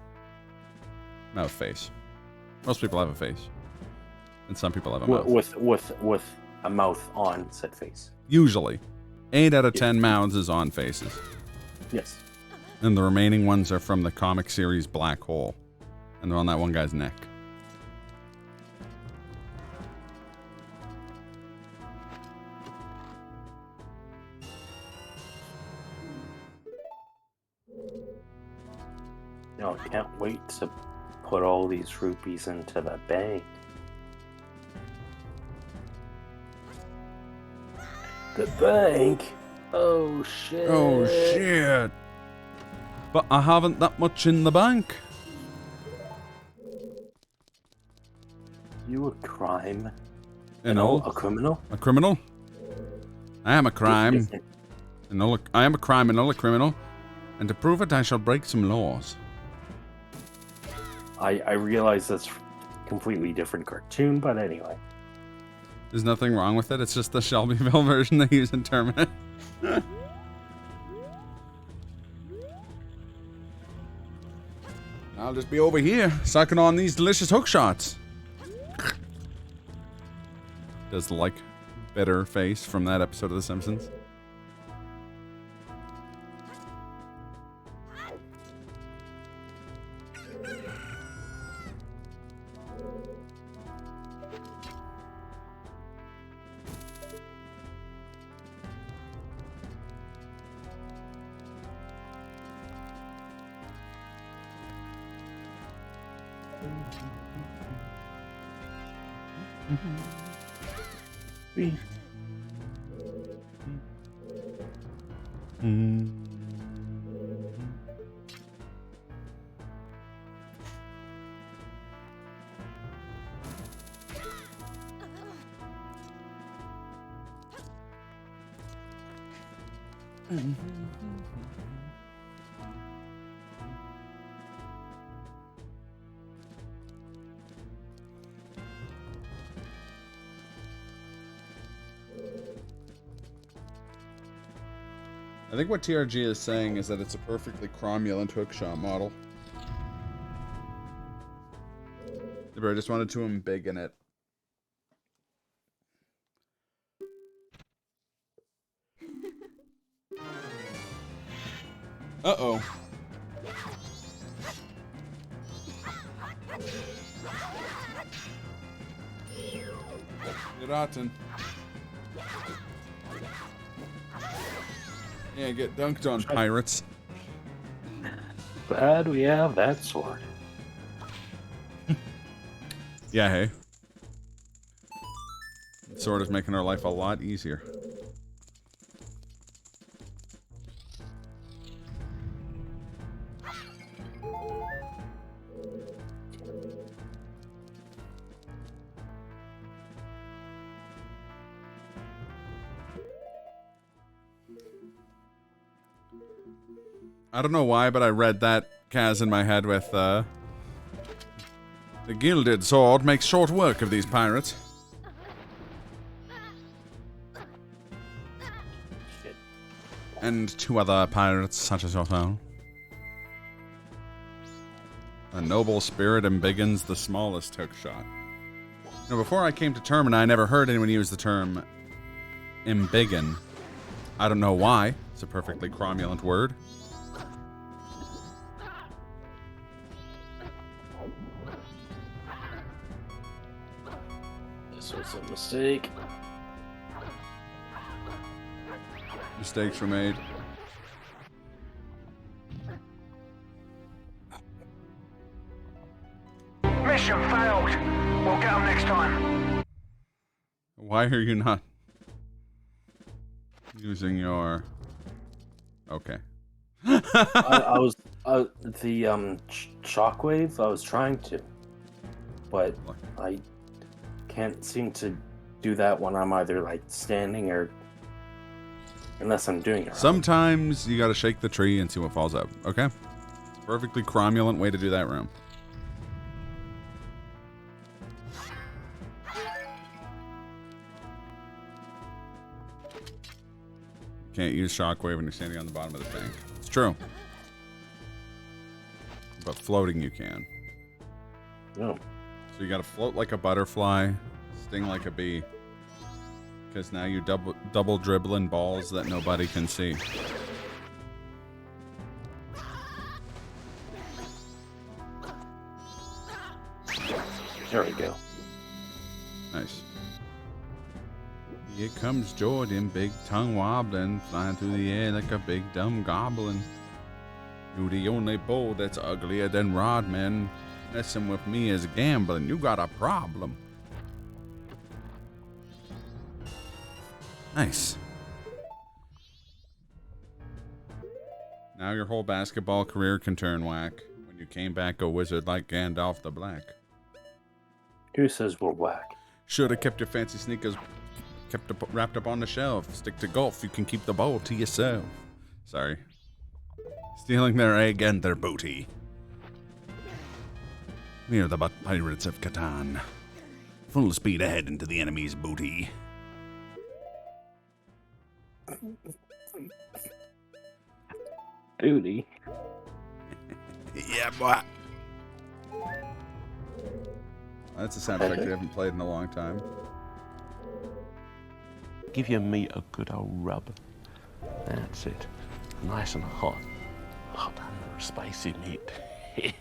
Mouth face. Most people have a face. And some people have a mouth. With a mouth on said face. Usually. 8 out of 10 mouths is on faces. Yes. And the remaining ones are from the comic series Black Hole. And they're on that one guy's neck. No, I can't wait to put all these rupees into the bank. The bank? Oh shit. Oh shit. But I haven't that much in the bank. You a crime? You know, A criminal? a criminal? I am a crime. I am a crime and not a criminal. And to prove it, I shall break some laws. I realize that's a completely different cartoon, but anyway. There's nothing wrong with it. It's just the Shelbyville version they use in Terminate. I'll just be over here, sucking on these delicious hook shots. Does the, like, bitter face from that episode of The Simpsons. I think what TRG is saying is that it's a perfectly cromulent hookshot model. I just wanted to embiggen it. Uh-oh. Get rotten. Yeah, get dunked on, pirates. Glad we have that sword. Yeah, hey. The sword is making our life a lot easier. I don't know why, but I read that Kaz in my head with, the gilded sword makes short work of these pirates. Shit. And two other pirates, such as yourself. A noble spirit embiggens the smallest hookshot. Now, before I came to Termina, I never heard anyone use the term embiggen. I don't know why. It's a perfectly cromulent word. This was a mistake. Mistakes were made. Mission failed. We'll get them next time. Why are you not using your... Okay. I was the shockwave. I was trying to, but I can't seem to do that when I'm either like standing or unless I'm doing it wrong. Sometimes you gotta shake the tree and see what falls out. Okay. Perfectly cromulent way to do that room. Can't use shockwave when you're standing on the bottom of the tank. It's true. But floating you can. No. So you gotta float like a butterfly, sting like a bee. Because now you double dribbling balls that nobody can see. There we go. Nice. Here comes Jordan, big tongue wobbling, flying through the air like a big dumb goblin. You the only bull that's uglier than Rodman. Messing with me is gambling. You got a problem. Nice. Now your whole basketball career can turn whack when you came back a wizard like Gandalf the Black. Who says we're whack? Should have kept your fancy sneakers wrapped up on the shelf. Stick to golf. You can keep the ball to yourself. Sorry. Stealing their egg and their booty. We are the pirates of Catan. Full speed ahead into the enemy's booty. Booty. Yeah, boy. That's a sound effect I haven't played in a long time. Give your meat a good old rub. That's it. Nice and hot. Hot and spicy meat.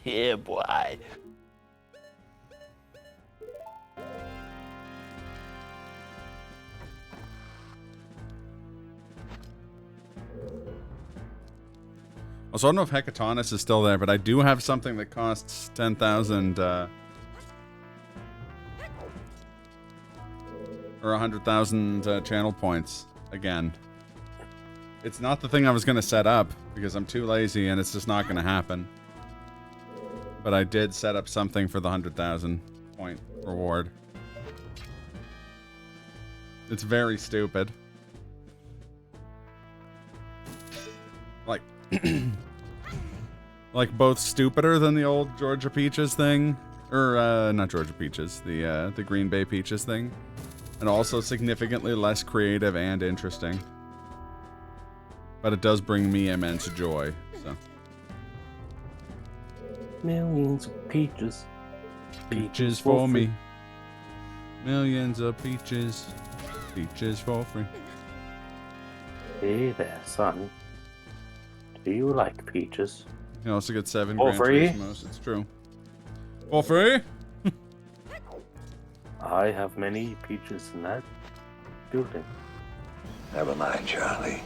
Yeah, boy. Also, I don't know if Hecatonus is still there, but I do have something that costs 10,000, or 100,000 channel points again. It's not the thing I was going to set up because I'm too lazy and it's just not going to happen. But I did set up something for the 100,000 point reward. It's very stupid. Like, like both stupider than the old Georgia Peaches thing, or not Georgia Peaches, the Green Bay Peaches thing, and also significantly less creative and interesting. But it does bring me immense joy. So Millions of peaches. peaches for me, millions of peaches, peaches for free. Hey there, son. Do you like peaches? You also get 7 For Gran free? Turismos. It's true. For free? I have many peaches in that building. Never mind, Charlie.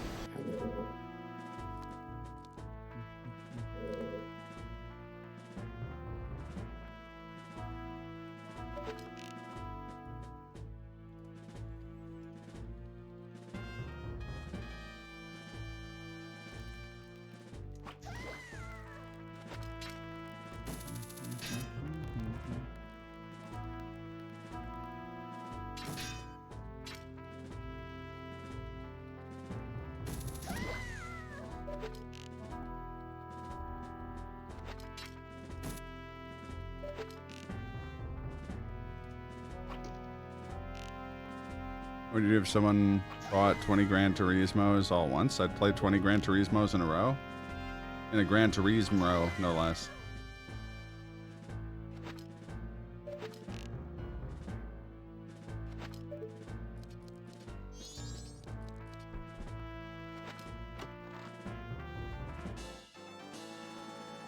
What would you do if someone bought 20 Gran Turismos all at once? I'd play 20 Gran Turismos in a row. In a Gran Turismo, no less.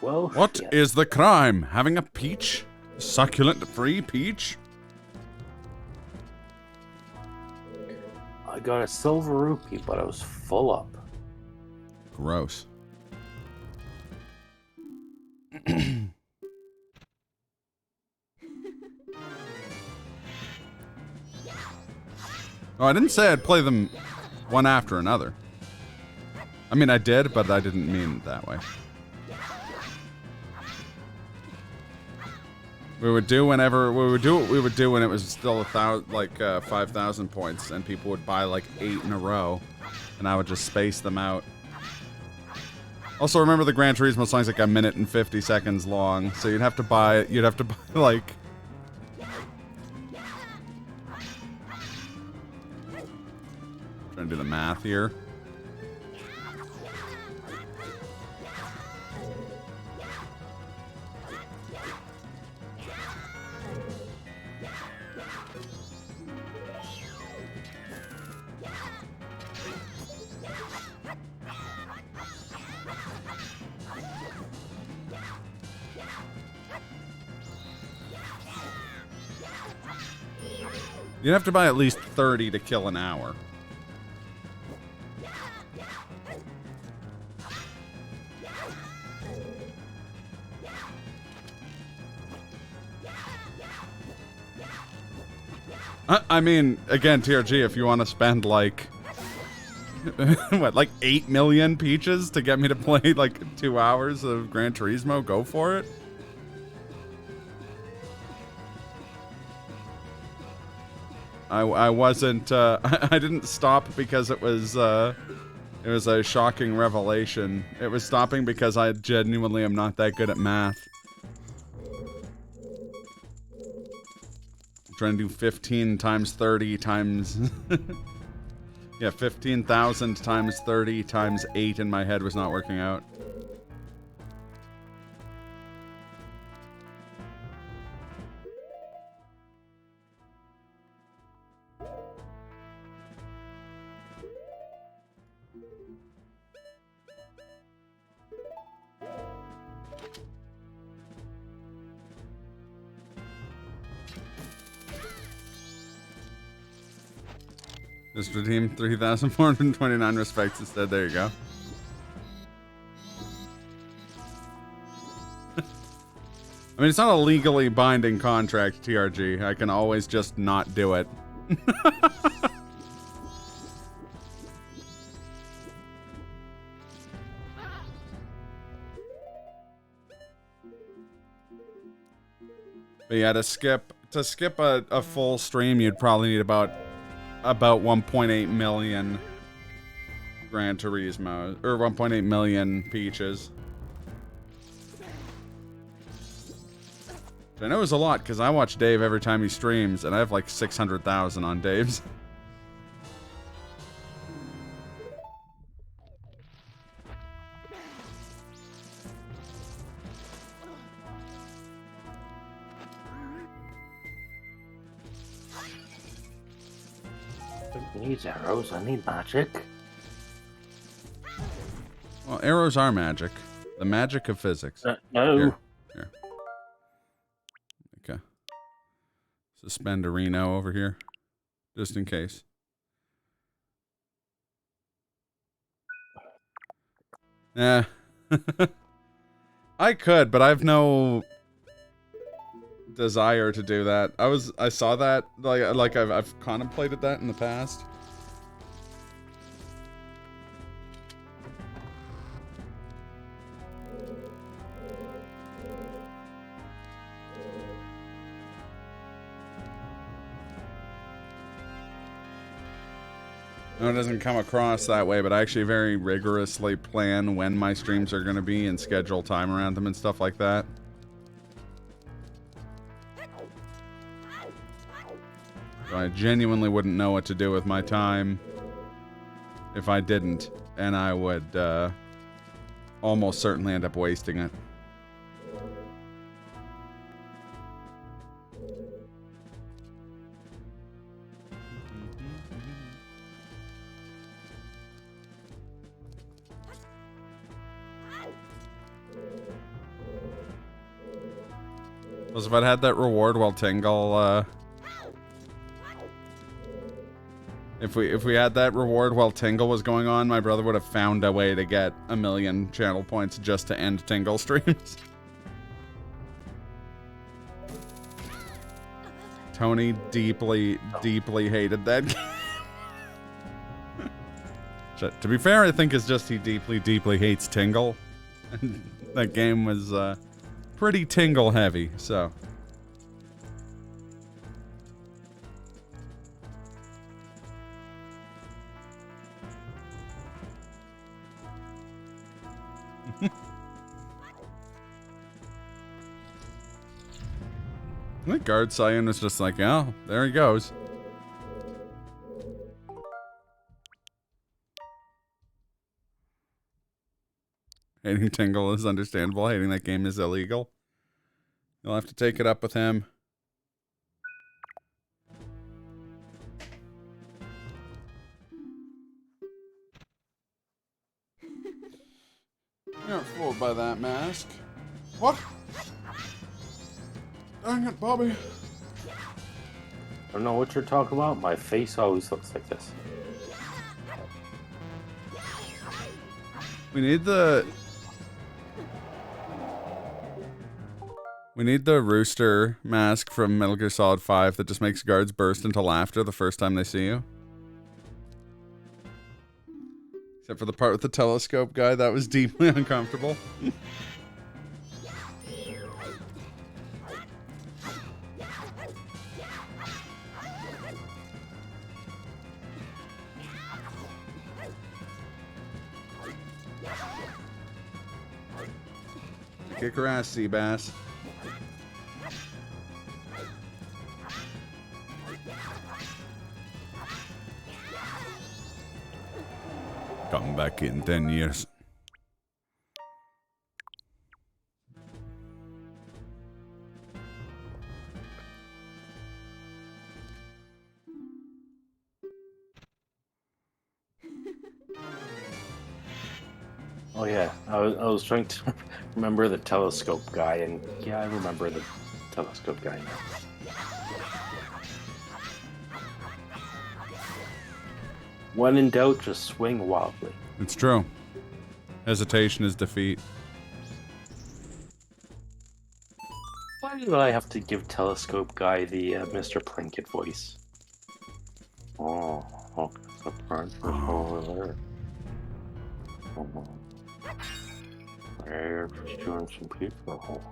Well, What yeah. is the crime? Having a peach? Succulent free peach? I got a silver rupee, but I was full up. Gross. Oh, I didn't say I'd play them one after another. I mean, I did, but I didn't mean it that way. We would do whenever we would do what we would do when it was still 5,000 points, and people would buy like 8 in a row, and I would just space them out. Also, remember the Gran Turismo song's like 1 minute and 50 seconds long, so you'd have to buy like. Trying to do the math here. You'd have to buy at least 30 to kill an hour. I mean, again, TRG, if you want to spend, like, what, like 8 million peaches to get me to play, like, 2 hours of Gran Turismo, go for it. I wasn't, I didn't stop because it was a shocking revelation. It was stopping because I genuinely am not that good at math. Trying to do 15 times 30 times... yeah, 15,000 times 30 times 8 in my head was not working out. Just redeem 3,429 respects instead. There you go. I mean, it's not a legally binding contract, TRG. I can always just not do it. But yeah, to skip a full stream, you'd probably need about 1.8 million Gran Turismo, or 1.8 million peaches. Which I know is a lot, because I watch Dave every time he streams, and I have like 600,000 on Dave's. Who needs arrows? I need magic. Well, arrows are magic. The magic of physics. No. Here. Okay. Suspend a Reno over here. Just in case. Yeah. I could, but I have no desire to do that. I saw that, like I've contemplated that in the past. No, it doesn't come across that way, but I actually very rigorously plan when my streams are going to be and schedule time around them and stuff like that. So I genuinely wouldn't know what to do with my time if I didn't, and I would almost certainly end up wasting it. Because if I'd had that reward while Tingle, if we had that reward while Tingle was going on, my brother would have found a way to get 1 million channel points just to end Tingle streams. Tony deeply, deeply hated that game. To be fair, I think it's just he deeply, deeply hates Tingle. And that game was, pretty Tingle heavy, so. I think Guard Scion was just like, oh, there he goes. Hating Tingle is understandable. Hating that game is illegal. You'll have to take it up with him. You're fooled by that mask. What? Dang it, Bobby. I don't know what you're talking about. My face always looks like this. We need the rooster mask from Metal Gear Solid 5 that just makes guards burst into laughter the first time they see you. Except for the part with the telescope guy, that was deeply uncomfortable. Kick her ass, Seabass. Come back in 10 years. Oh yeah, I was trying to remember the telescope guy, and yeah, I remember the telescope guy now. When in doubt, just swing wildly. It's true. Hesitation is defeat. Why did I have to give telescope guy the Mr. Plinkett voice? Oh, okay, the front is over there. Oh. They're shooting some people.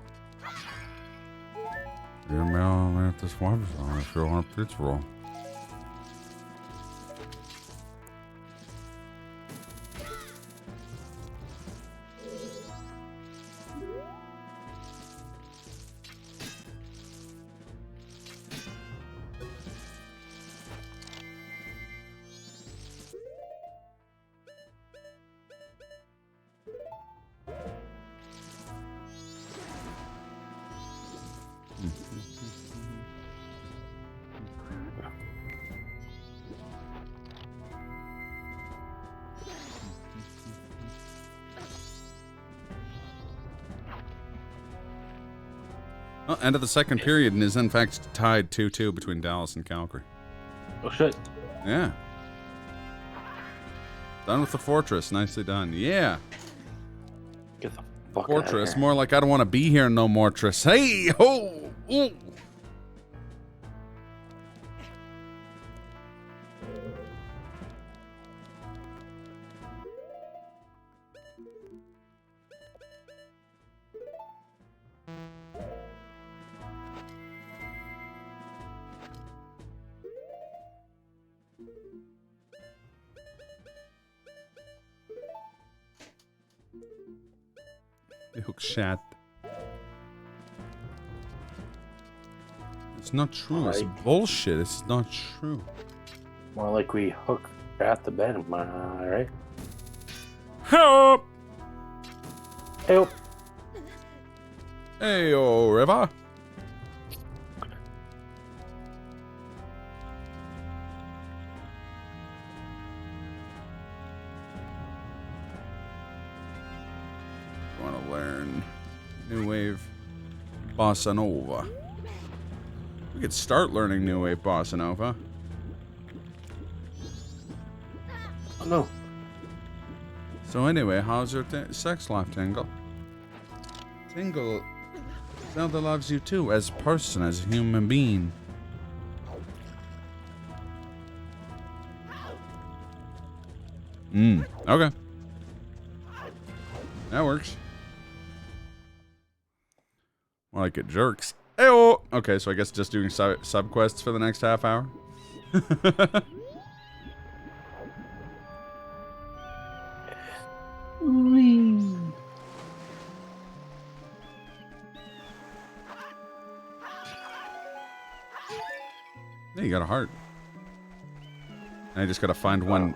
Yeah, man, at this website if you want a pizza roll. Well, end of the second period and is in fact tied 2-2 between Dallas and Calgary. Oh shit. Yeah. Done with the fortress. Nicely done. Yeah. Get the fuck Fortress. out of here. More like I don't want to be here no more. Tress. Hey ho. Ooh. Hook shot. It's not true. It's bullshit. It's not true. More like we hook at the bed, am I right? Help! Help! Hey, oh, River. Want to learn New Wave Bossa Nova. We could start learning New Wave Bossa Nova. Oh no. So anyway, how's your sex life, Tingle? Tingle, Zelda loves you too, as a person, as a human being. Okay. That works. More like it jerks. Ayo! Okay, so I guess just doing sub quests for the next half hour. Yeah, you got a heart. Now you just gotta find one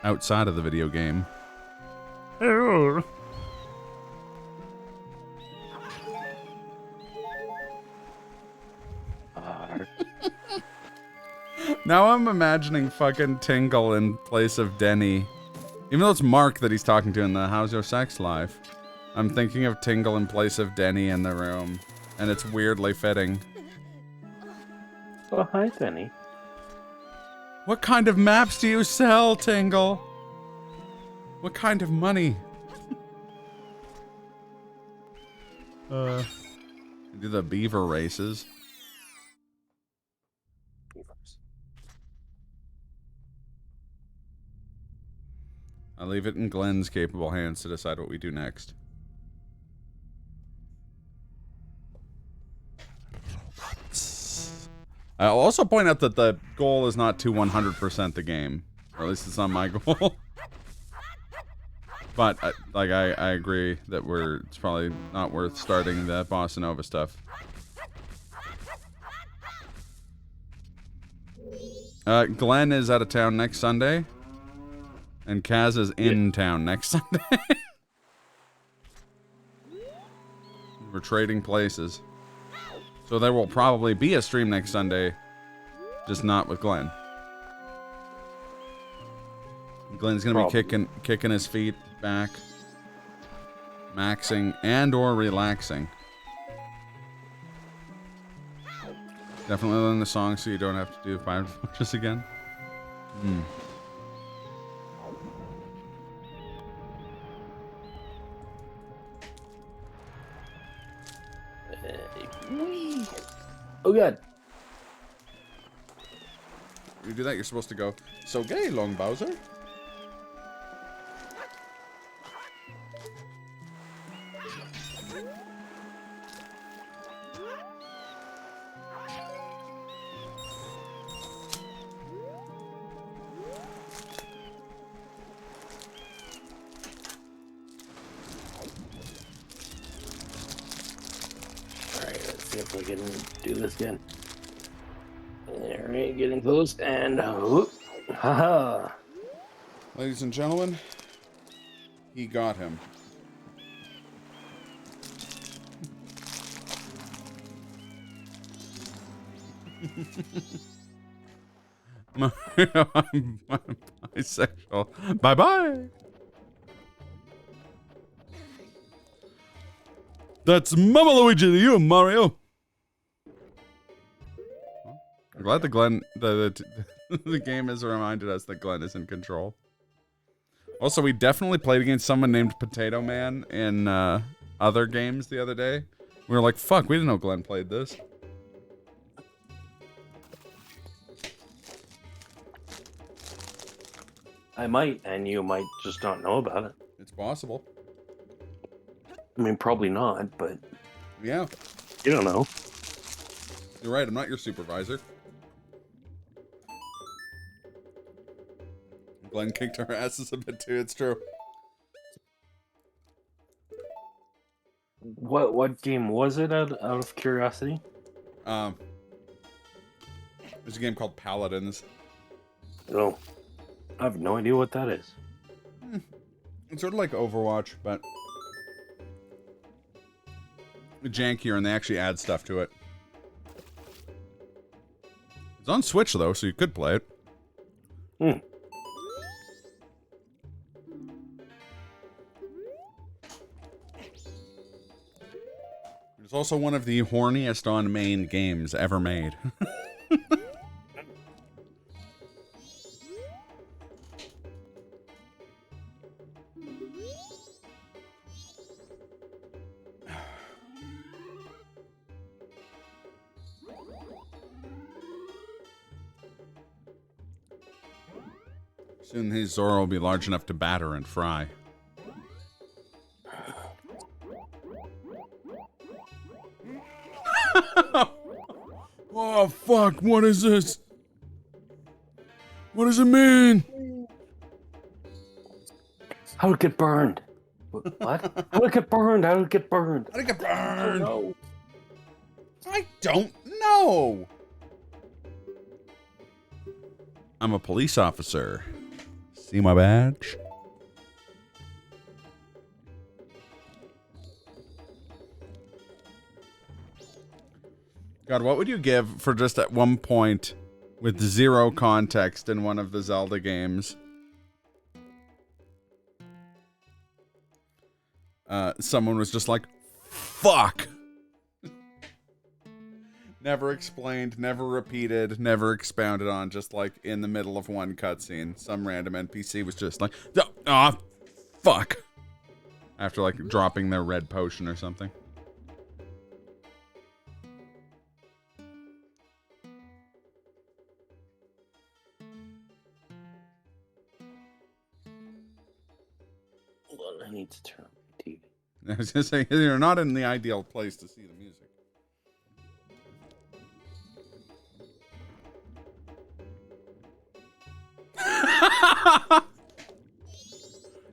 outside of the video game. Now I'm imagining fucking Tingle in place of Denny. Even though it's Mark that he's talking to in the How's Your Sex Life, I'm thinking of Tingle in place of Denny in the room. And it's weirdly fitting. Oh, hi, Denny. What kind of maps do you sell, Tingle? What kind of money? Do the beaver races. I leave it in Glenn's capable hands to decide what we do next. I'll also point out that the goal is not to 100% the game. Or at least it's not my goal. But, I agree that it's probably not worth starting the Bossa Nova stuff. Glenn is out of town next Sunday. And Kaz is in town next Sunday. We're trading places. So there will probably be a stream next Sunday. Just not with Glenn. Glenn's gonna be kicking his feet back. Maxing and or relaxing. Definitely learn the song so you don't have to do 5 punches again. Oh god. You do that, you're supposed to go, so gay, Long Bowser. See if we can do this again. Alright, getting close, and haha. Ladies and gentlemen, he got him. Mario, I'm bisexual. Bye-bye. That's Mama Luigi to you, Mario. I'm glad the game has reminded us that Glenn is in control. Also, we definitely played against someone named Potato Man in other games the other day. We were like, fuck, we didn't know Glenn played this. I might, and you might just not know about it. It's possible. I mean, probably not, but Yeah. you don't know. You're right, I'm not your supervisor. Glenn kicked our asses a bit too, it's true. What game was it out of curiosity? There's a game called Paladins. Oh, I have no idea what that is. It's sort of like Overwatch, but jankier, and they actually add stuff to it. It's on Switch, though, so you could play it. It's also one of the horniest on main games ever made. Soon his Zora will be large enough to batter and fry. Oh, fuck, what is this? What does it mean? How did it get burned? What? How did it get burned? How did it get burned? How did it get burned? No. I don't know. I'm a police officer. See my badge? God, what would you give for just at one point with zero context in one of the Zelda games? Someone was just like, fuck. Never explained, never repeated, never expounded on, just like in the middle of one cutscene. Some random NPC was just like, ah, fuck. After like dropping their red potion or something. Well, I need to turn on my TV. I was just saying, you're not in the ideal place to see the music.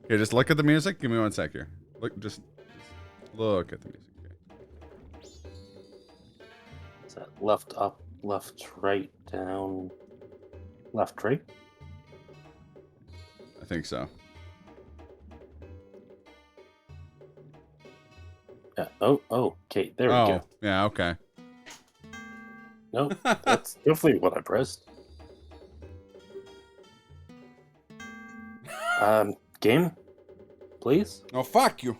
Okay, just look at the music. Give me 1 sec here. Just look at the music. Okay. Is that left up, left right, down, left right? I think so. Yeah. Oh, okay. There we go. Yeah, okay. Nope, that's definitely what I pressed. Game, please. Oh, fuck you.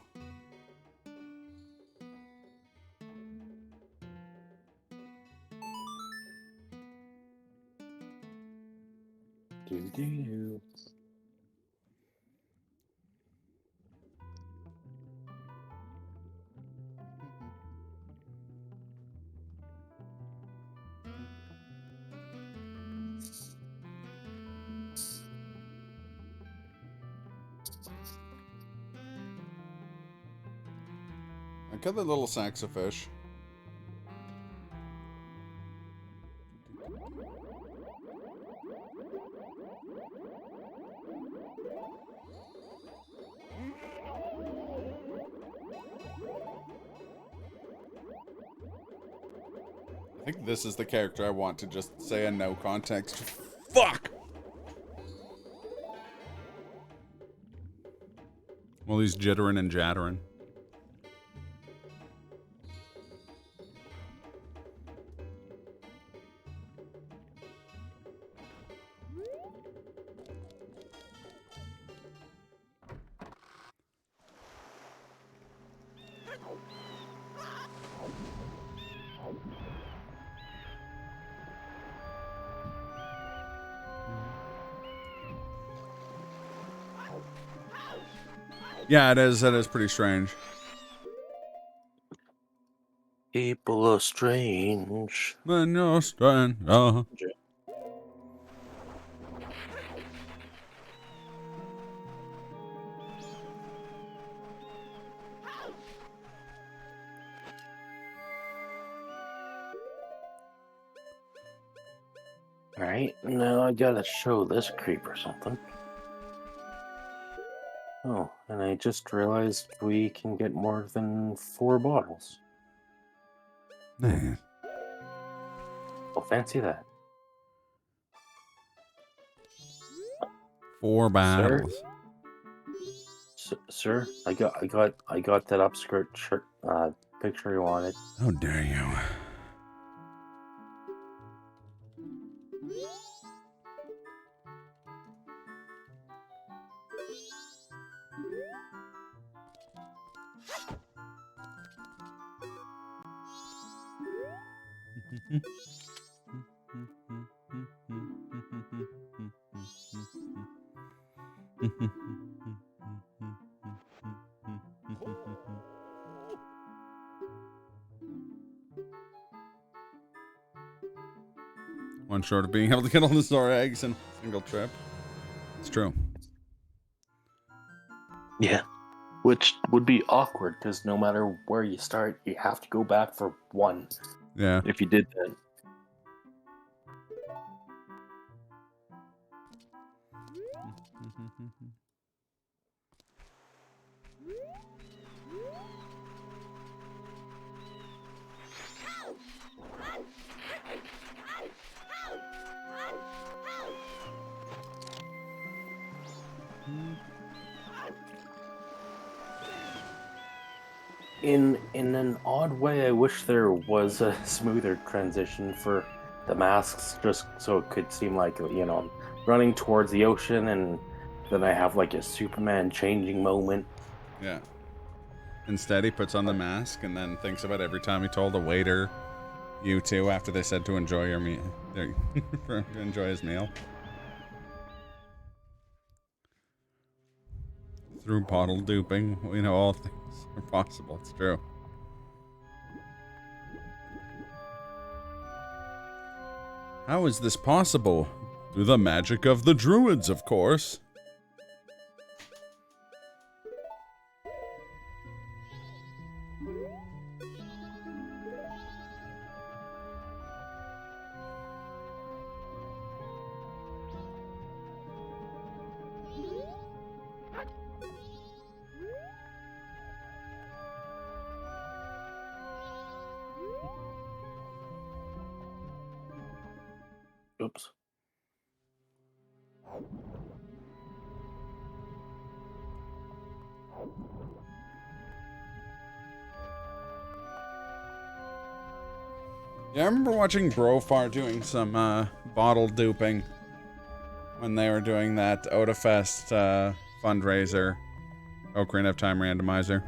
Do. I got the little saxofish. I think this is the character I want to just say a no context. Fuck! Well, he's jittering and jattering. Yeah, it is. It is pretty strange. People are strange. When you're strange. Alright, now I gotta show this creep or something. Oh, and I just realized we can get more than 4 bottles. Man. Well, fancy that. 4 battles. Sir, I got that upskirt shirt picture you wanted. How dare you? One short of being able to get all the Zora eggs in a single trip. It's true. Yeah. Which would be awkward because no matter where you start, you have to go back for 1. Yeah. If you did that. In an odd way, I wish there was a smoother transition for the masks, just so it could seem like, you know, I'm running towards the ocean and then I have like a Superman changing moment. Yeah. Instead, he puts on the mask and then thinks about every time he told a waiter You too, after they said to enjoy your meal. To enjoy his meal. Through bottle duping, we know all things are possible. It's true. How is this possible? Through the magic of the druids, of course. Oops. Yeah, I remember watching Brofar doing some bottle duping when they were doing that Otafest fundraiser, Ocarina of Time randomizer.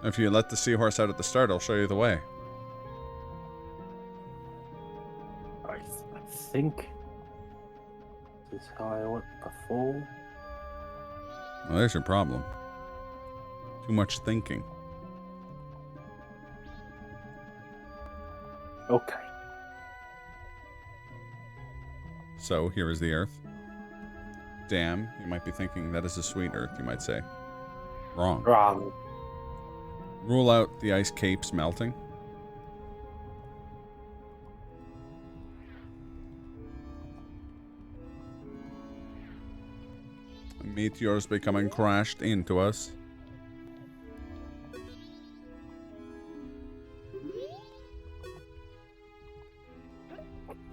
If you let the seahorse out at the start, I'll show you the way. I think this is how I went before. Well, there's your problem. Too much thinking. Okay. So, here is the Earth. Damn, you might be thinking that is a sweet Earth, you might say. Wrong. Wrong. Rule out the ice capes melting. Meteors becoming crashed into us.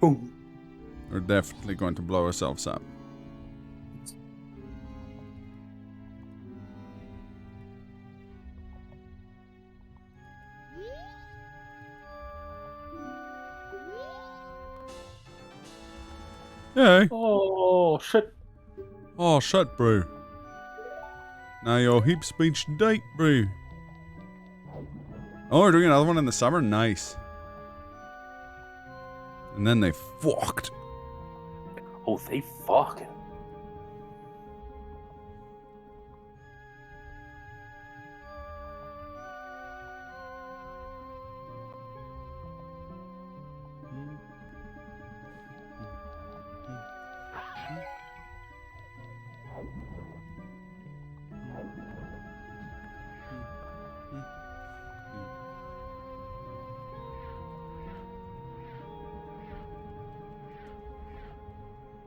Boom. We're definitely going to blow ourselves up. Hey. Oh, shit. Oh, shut, bro. Now your heap speech date, bro. Oh, we're doing another one in the summer? Nice. And then they fucked. Oh, they fucking.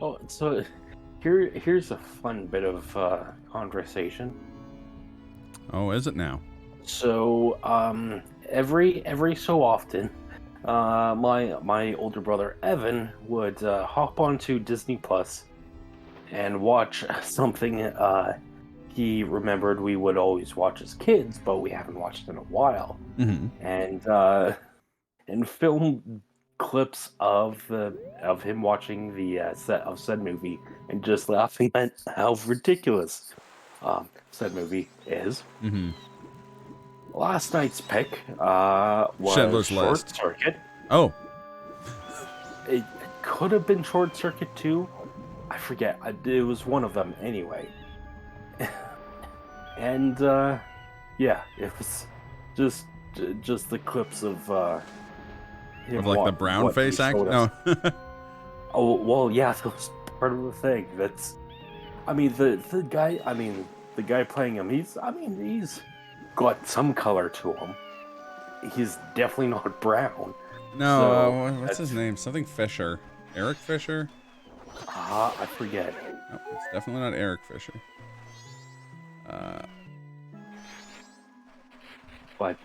Oh, so here's a fun bit of conversation. Oh, is it now? So, every so often, my older brother Evan would hop onto Disney Plus and watch something he remembered we would always watch as kids, but we haven't watched in a while, Mm-hmm. and film clips of him watching the set of said movie and just laughing at how ridiculous said movie is. Mm-hmm. Last night's pick was Schindler's Short List. Circuit. Oh. It could have been Short Circuit 2. I forget. It was one of them anyway. And yeah, it was just the clips of him Of like the brown what face he act? showed No. us. Oh well, yeah, that was part of the thing. That's, I mean, the guy. I mean, the guy playing him. He's got some color to him. He's definitely not brown. No, So, what's his that's- name? Something Fisher. Eric Fisher? I forget. No, it's definitely not Eric Fisher. But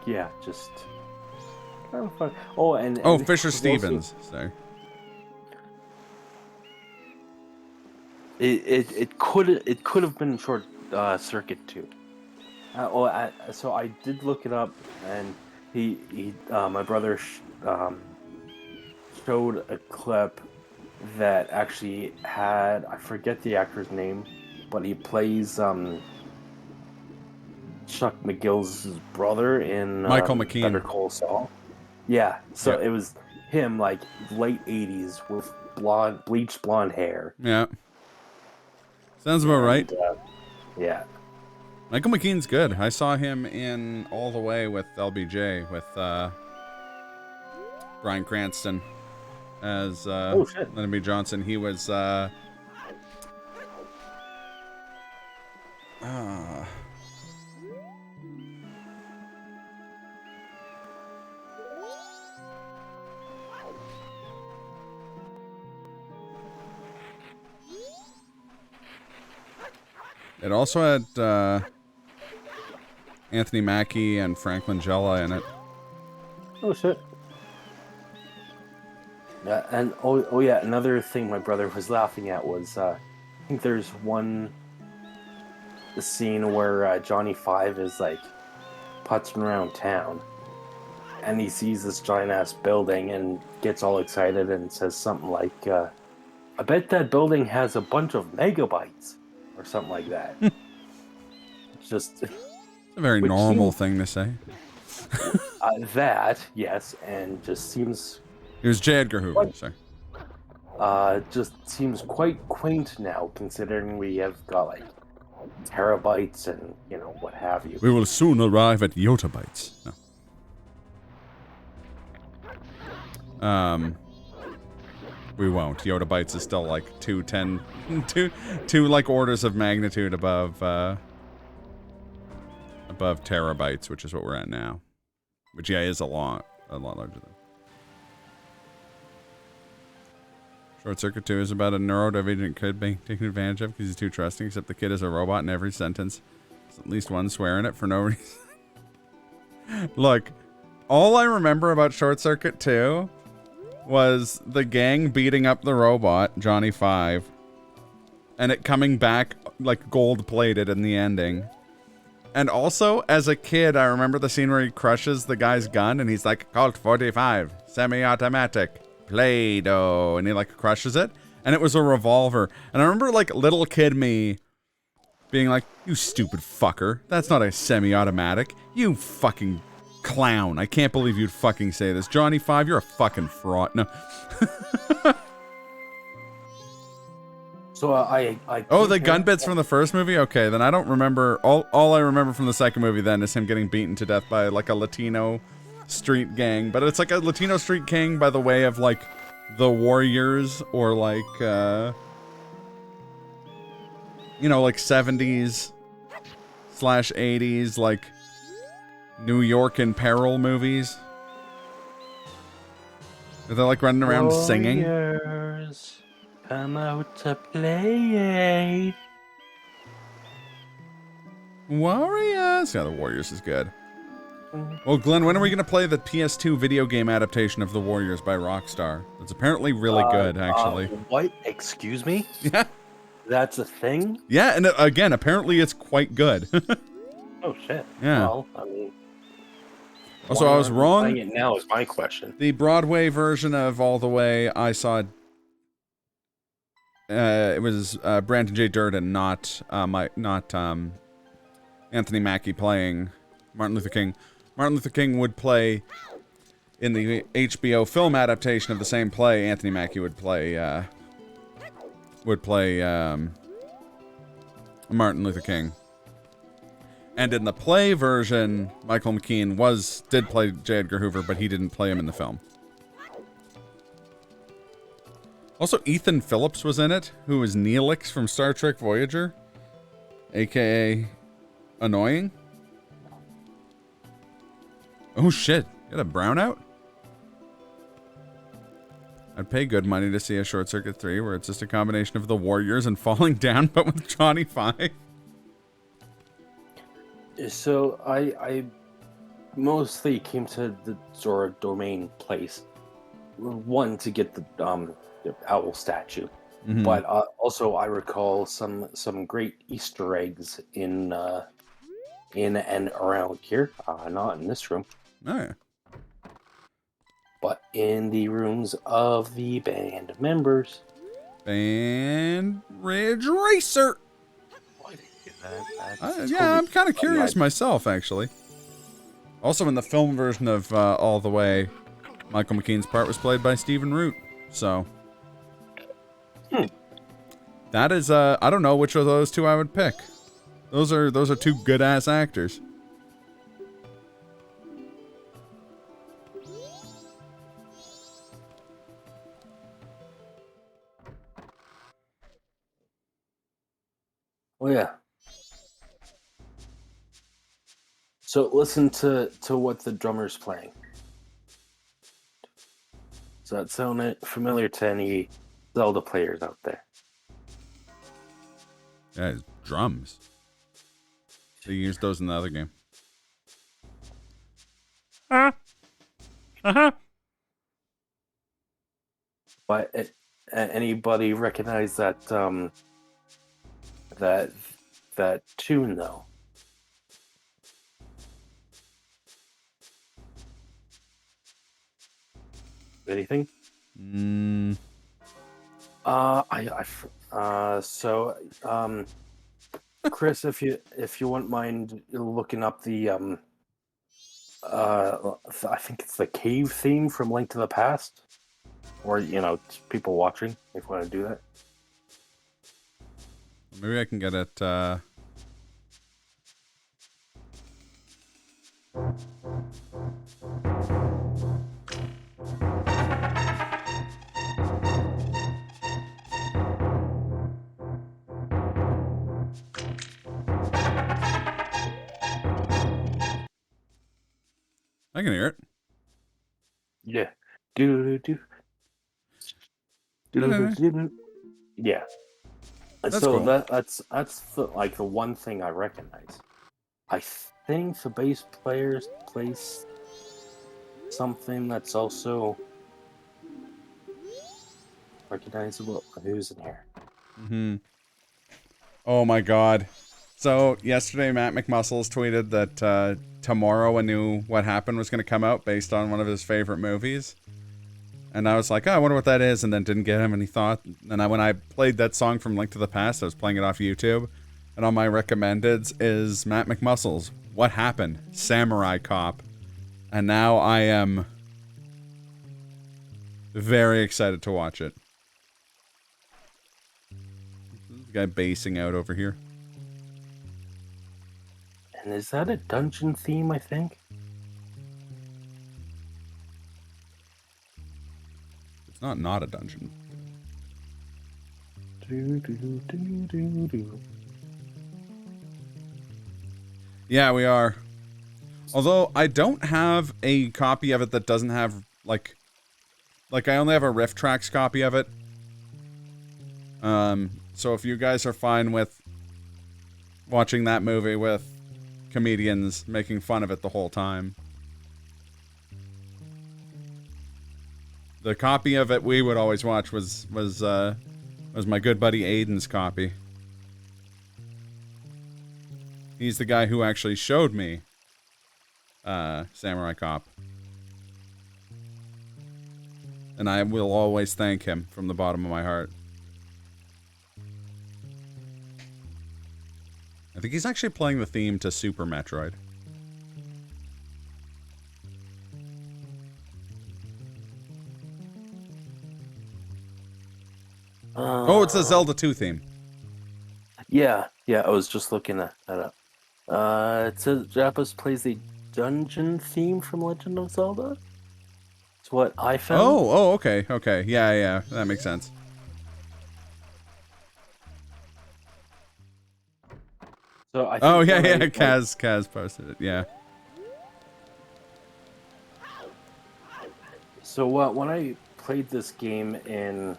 yeah, just kind of fun. Oh, and Oh, and Fisher it was Stevens. Sorry. It could have been Short Circuit 2. So I did look it up, and he my brother showed a clip that actually had, I forget the actor's name, but he plays Chuck McGill's brother in Michael McKean. Better Call Saul. Yeah, so Yeah. it was him, like late '80s with bleached blonde hair. Yeah. Sounds about right. Yeah. Michael McKean's good. I saw him in All the Way with LBJ with Bryan Cranston as Lyndon B. Johnson. He was it also had Anthony Mackie and Frank Langella in it. Oh shit. Yeah, and oh yeah, another thing my brother was laughing at was I think there's the scene where Johnny Five is like putzing around town, and he sees this giant ass building and gets all excited and says something like, "I bet that building has a bunch of megabytes," or something like that. It's just It's a very normal thing to say. that, yes, and just seems. It was J. Edgar Hoover, sorry. Just seems quite quaint now, considering we have got like terabytes and what have you. We will soon arrive at yottabytes. No. We won't. Yottabytes is still like two like orders of magnitude above terabytes, which is what we're at now. Which yeah is a lot larger than. Short Circuit 2 is about a neurodivergent kid being taken advantage of because he's too trusting, except the kid is a robot in every sentence. There's at least one swear in it for no reason. Look, all I remember about Short Circuit 2 was the gang beating up the robot, Johnny Five, and it coming back like gold-plated in the ending. And also, as a kid, I remember the scene where he crushes the guy's gun and he's like, Colt 45, semi-automatic. Play-Doh, and he like crushes it, and it was a revolver. And I remember like little kid me being like, you stupid fucker, that's not a semi-automatic, you fucking clown, I can't believe you'd fucking say this. Johnny Five, you're a fucking fraud. No. So I oh, the gun bits from the first movie? Okay, then I don't remember. All I remember from the second movie then is him getting beaten to death by like a Latino street gang, but it's like a Latino street gang by the way of like the Warriors or like like 70s / 80s like New York in peril movies. They're like running around singing. Warriors, come out to play. Warriors. Yeah, the Warriors is good. Well, Glenn, when are we going to play the PS2 video game adaptation of The Warriors by Rockstar? It's apparently really good, actually. What? Excuse me? Yeah. That's a thing? Yeah, and again, apparently it's quite good. Oh, shit. Yeah. Well, I mean... Also, I was wrong. Playing it now is my question. The Broadway version of All the Way, I saw... it was Brandon J. Durden, not Anthony Mackie playing Martin Luther King. Martin Luther King would play in the HBO film adaptation of the same play. Anthony Mackie would play Martin Luther King. And in the play version, Michael McKean did play J. Edgar Hoover, but he didn't play him in the film. Also, Ethan Phillips was in it, who was Neelix from Star Trek Voyager, aka Annoying. Oh shit, you got a brownout? I'd pay good money to see a Short Circuit 3 where it's just a combination of the Warriors and Falling Down, but with Johnny Five. So I mostly came to the Zora Domain place, one to get the owl statue, but also I recall some great Easter eggs in and around here. Not in this room. Oh yeah. But in the rooms of the band members. And Ridge Racer. Why did you Yeah, I'm kind of curious myself, actually. Also, in the film version of All the Way, Michael McKean's part was played by Stephen Root. So, that is, I don't know which of those two I would pick. Those are two good-ass actors. Oh yeah. So listen to what the drummer's playing. Does that sound familiar to any Zelda players out there? Yeah, drums. They used those in the other game. But anybody recognize that that tune though? Anything? Chris, if you wouldn't mind looking up the I think it's the cave theme from Link to the Past, or people watching if you want to do that. Maybe I can get it. I can hear it. Yeah. Do do do do. Yeah. That's So cool. that's the one thing I recognize. I think the bass players plays something that's also recognizable. Who's in here? Oh my god. So, yesterday Matt McMuscles tweeted that tomorrow a new What Happened was going to come out based on one of his favorite movies. And I was like, oh, I wonder what that is, and then didn't get him any thought. And when I played that song from Link to the Past, I was playing it off YouTube. And on my recommendeds is Matt McMuscles, What Happened? Samurai Cop. And now I am very excited to watch it. This guy basing out over here. And is that a dungeon theme, I think? It's not a dungeon. Yeah, we are. Although, I don't have a copy of it that doesn't have, like I only have a Riff Tracks copy of it. So if you guys are fine with watching that movie with comedians making fun of it the whole time. The copy of it we would always watch was my good buddy Aiden's copy. He's the guy who actually showed me Samurai Cop. And I will always thank him from the bottom of my heart. I think he's actually playing the theme to Super Metroid. Oh, it's the Zelda 2 theme. Yeah, I was just looking that up. It says Jappus plays the dungeon theme from Legend of Zelda. It's what I found. Oh, okay. Yeah, that makes sense. So I think Kaz posted it, yeah. So when I played this game I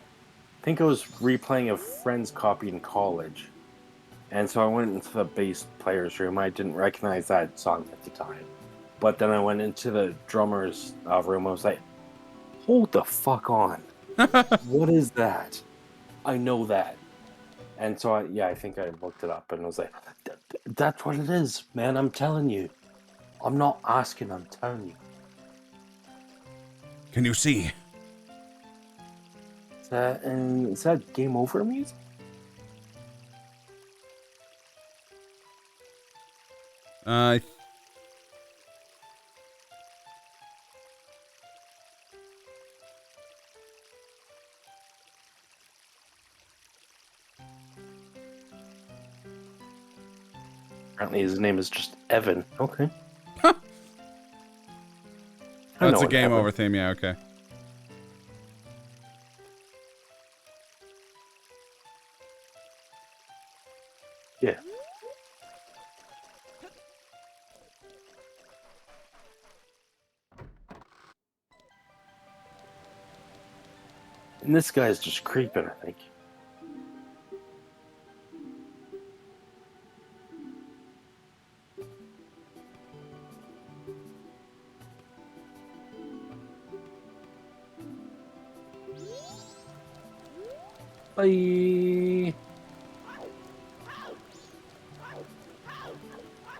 think I was replaying a friend's copy in college. And so I went into the bass player's room. I didn't recognize that song at the time. But then I went into the drummer's room. I was like, hold the fuck on. What is that? I know that. And so I think I looked it up and was like, that's what it is, man. I'm telling you. I'm not asking, I'm telling you. Can you see? Is that game over music? Uh, Apparently his name is just Evan. Okay. I That's know a an game Evan. over theme. Yeah, okay. Yeah. And this guy's just creeping, I think. Bye.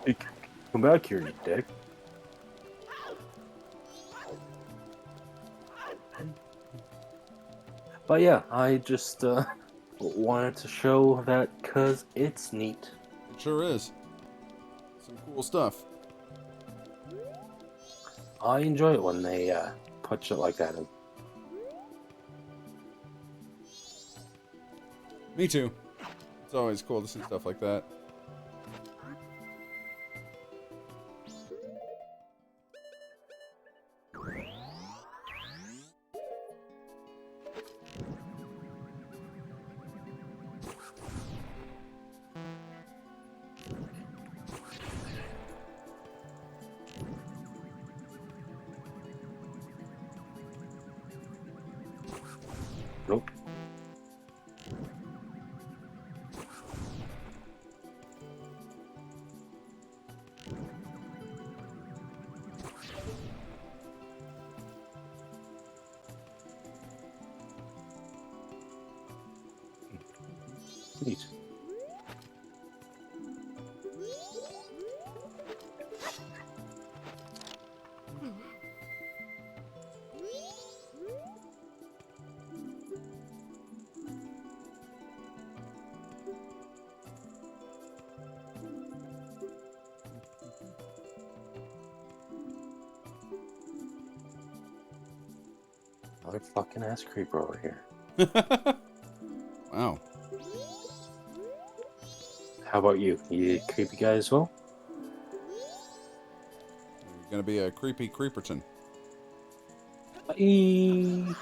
Hey, come back here, you dick. But yeah, I just wanted to show that because it's neat. It sure is. Some cool stuff. I enjoy it when they put shit like that in. Me too. It's always cool to see stuff like that. Nope. Neat. Another fucking ass creeper over here. Wow. How about you? You a creepy guy as well? You're gonna be a creepy creeperton. Bye.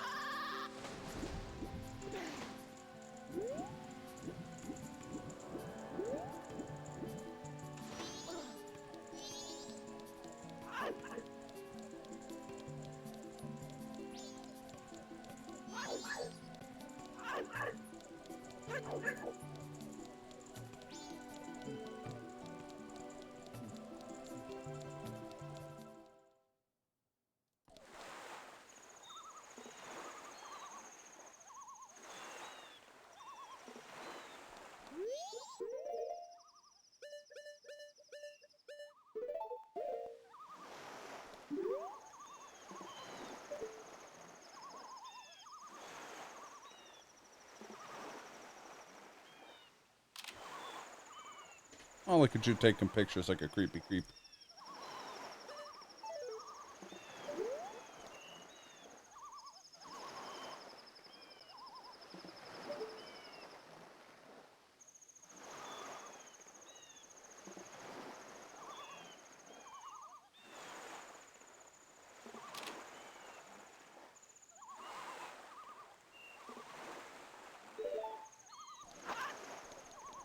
Oh, look at you taking pictures like a creepy creep.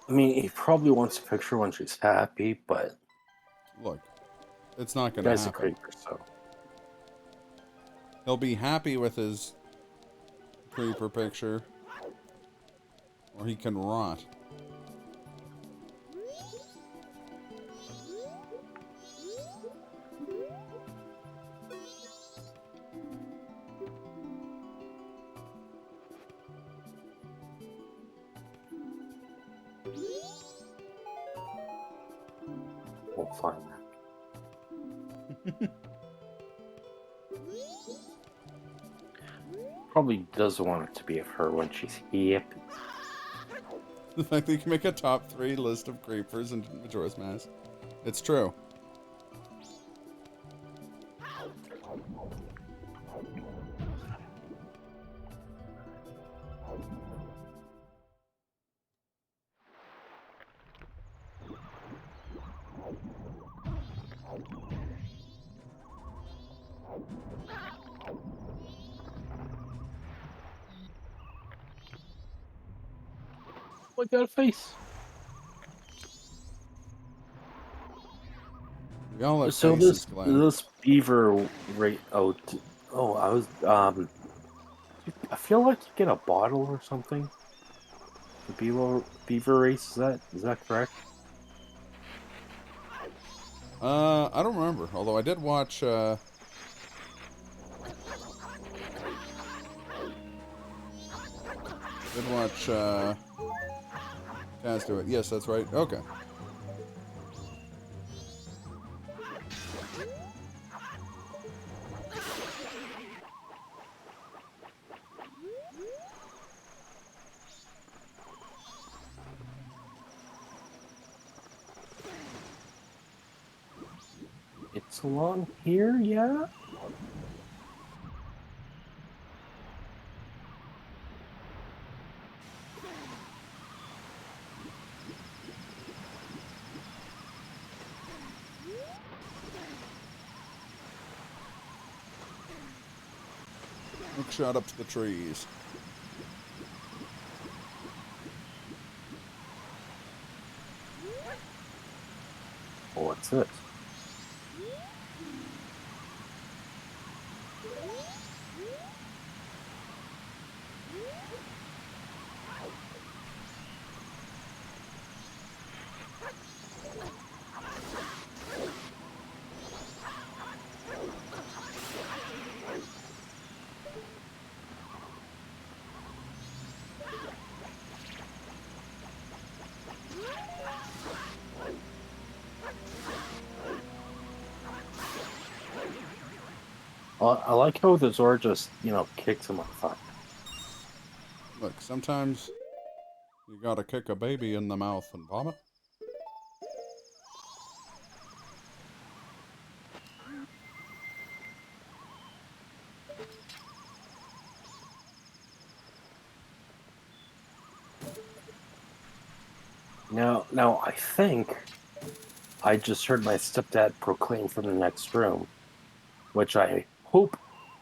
I mean, he probably wants a picture when she's happy, but Look, it's not the gonna guy's a happen. creeper, so. He'll be happy with his creeper picture, or he can rot. We'll find that. Probably does want it to be of her when she's happy. The fact that you can make a top 3 list of creepers in Majora's Mask. It's true. I got a face. We all have So faces, Glenn. this beaver rate. I was I feel like you get a bottle or something. The beaver race, is that correct? I don't remember. Although I did watch, Kaz do it. Yes, that's right. Okay. It's along here, yeah. Hook shot up to the trees. Oh, what's this? I like how the Zord just, kicks him on fire. Look, sometimes you gotta kick a baby in the mouth and vomit. Now I think I just heard my stepdad proclaim from the next room, which I hope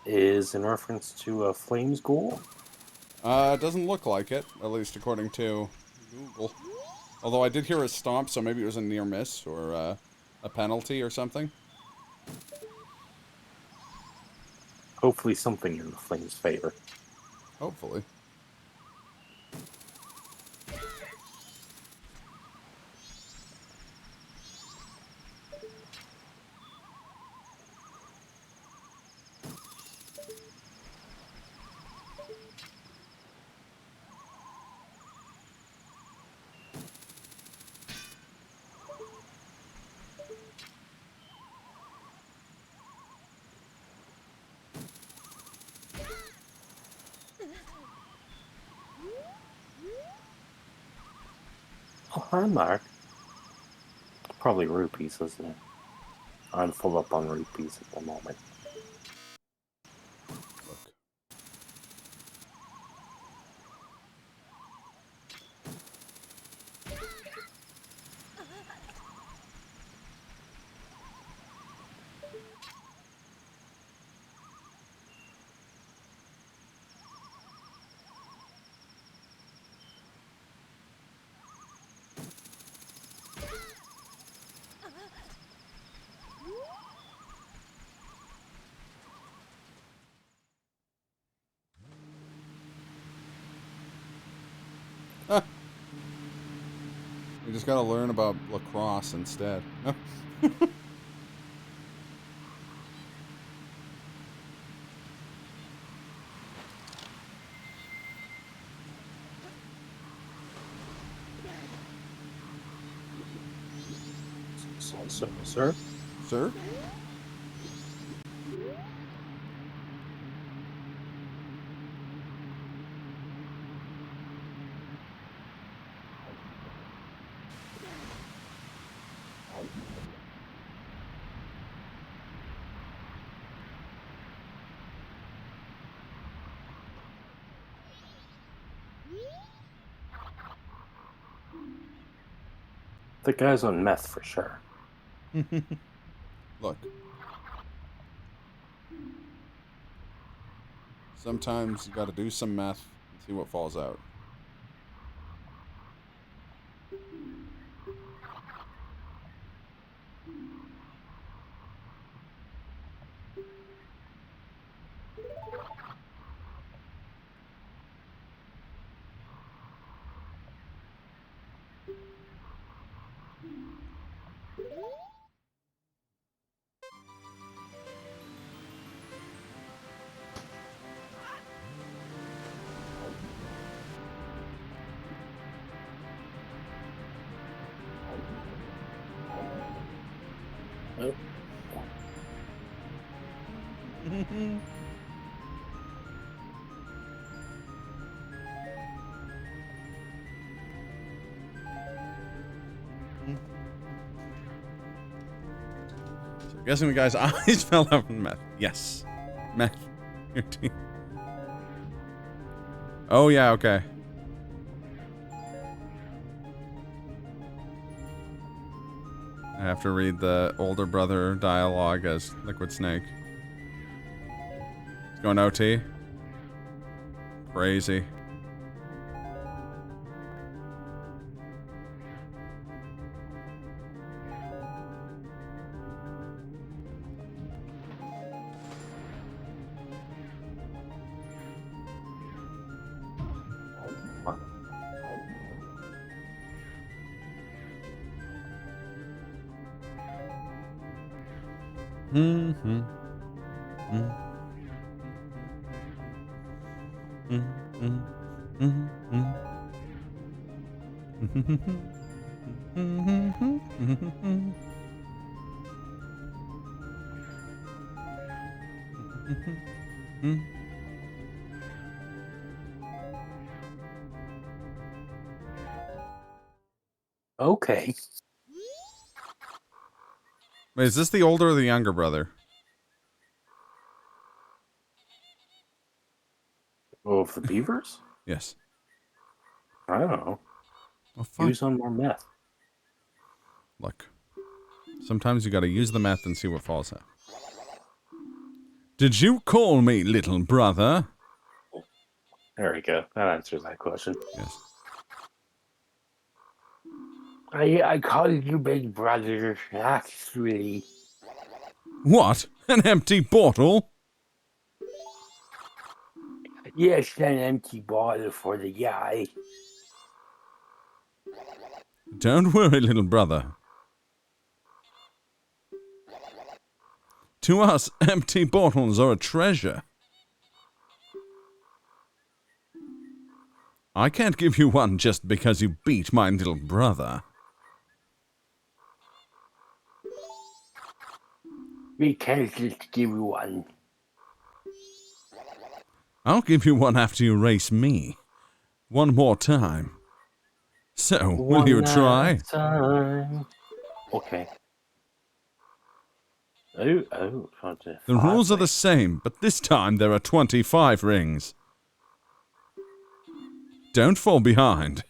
is in reference to a Flames goal. It doesn't look like it, at least according to Google. Although I did hear a stomp, so maybe it was a near miss or a penalty or something. Hopefully something in the Flames' favor. Hopefully. Oh, hi, Mark. Probably rupees, isn't it? I'm full up on rupees at the moment. Look. Ah, you just gotta learn about lacrosse instead. Sir? Sir? The guy's on meth for sure. Look. Sometimes you gotta do some math and see what falls out. Oh. So guessing the guy's eyes fell out from meth. Yes. Meth. Your teeth. Oh, yeah, okay. I have to read the older brother dialogue as Liquid Snake. He's going OT. Crazy. Mm-hmm. Okay. Wait, is this the older or the younger brother? Oh, of the beavers? Yes. I don't know. Oh, fuck. Use some more meth. Look. Sometimes you gotta use the meth and see what falls out. Did you call me little brother? There we go. That answers that question. Yes. I called you big brother, actually. What? An empty bottle? Yes, an empty bottle for the guy. Don't worry, little brother. To us, empty bottles are a treasure. I can't give you one just because you beat my little brother. We can't just give you one. I'll give you one after you race me. One more time. So, will you try? Time. Okay. Oh, The rules are the same, but this time there are 25 rings. Don't fall behind.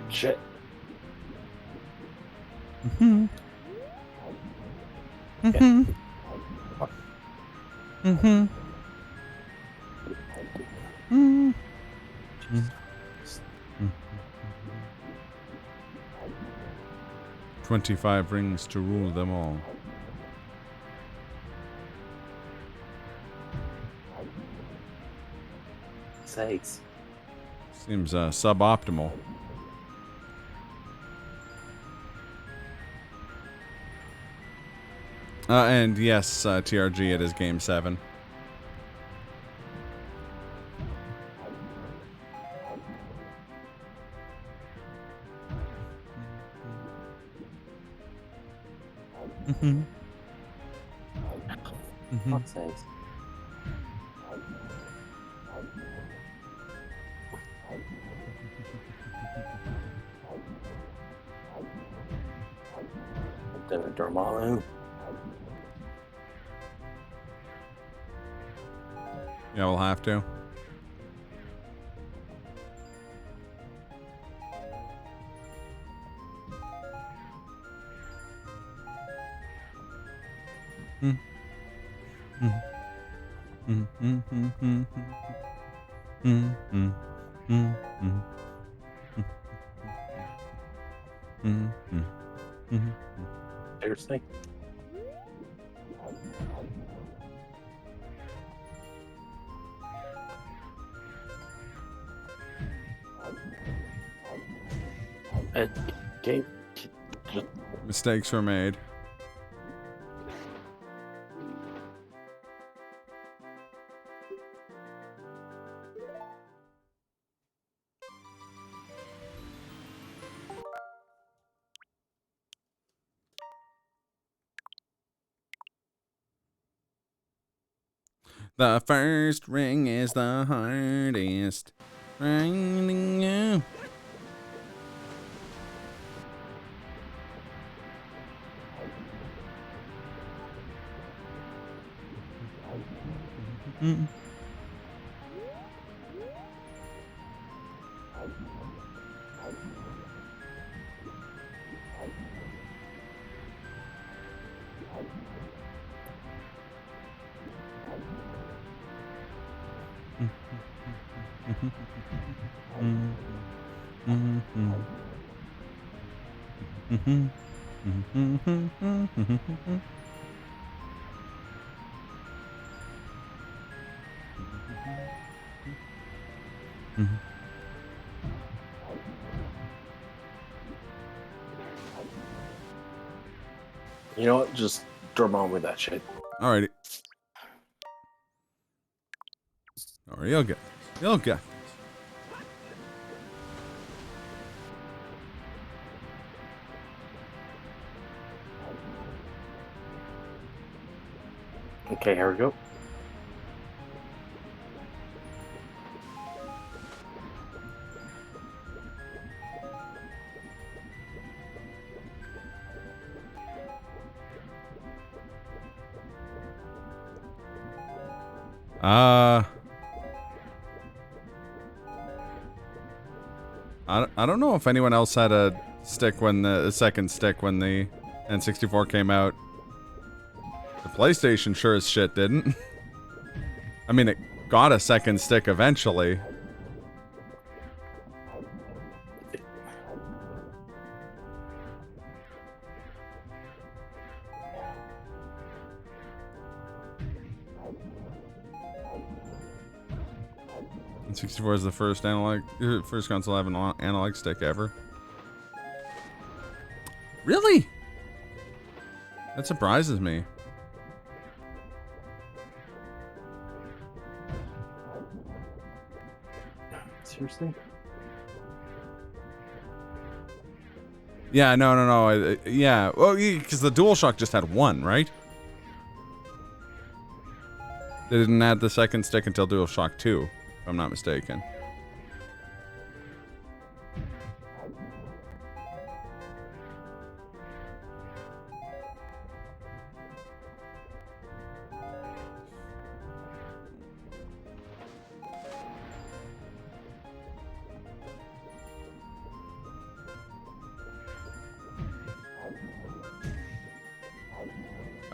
Shit. Mm-hmm. Mm-hmm. Mm-hmm. Mm-hmm. 25 rings to rule them all. Sakes. Seems suboptimal. And yes, TRG, it is Game 7. Mm-hmm. Mm-hmm. Sakes. Dormammu. Yeah, we'll have to. Mm. Mm. Mm. Mm. Mm. Mm. Mm. Mm. Mm. Mm. Mm. Mm. Seriously? Game. Mistakes were made. The first ring is the hardest. Ring. You know what? Just drum on with that shit. Alrighty. Alright, you'll get this. You'll get this. Okay, here we go. I don't know if anyone else had a stick when the second stick when the N64 came out. The PlayStation sure as shit didn't. I mean, it got a second stick eventually. N64 is the first console to have an analog stick ever. Really? That surprises me. Seriously? Yeah, no. Yeah, well, because the DualShock just had one, right? They didn't add the second stick until DualShock 2, if I'm not mistaken.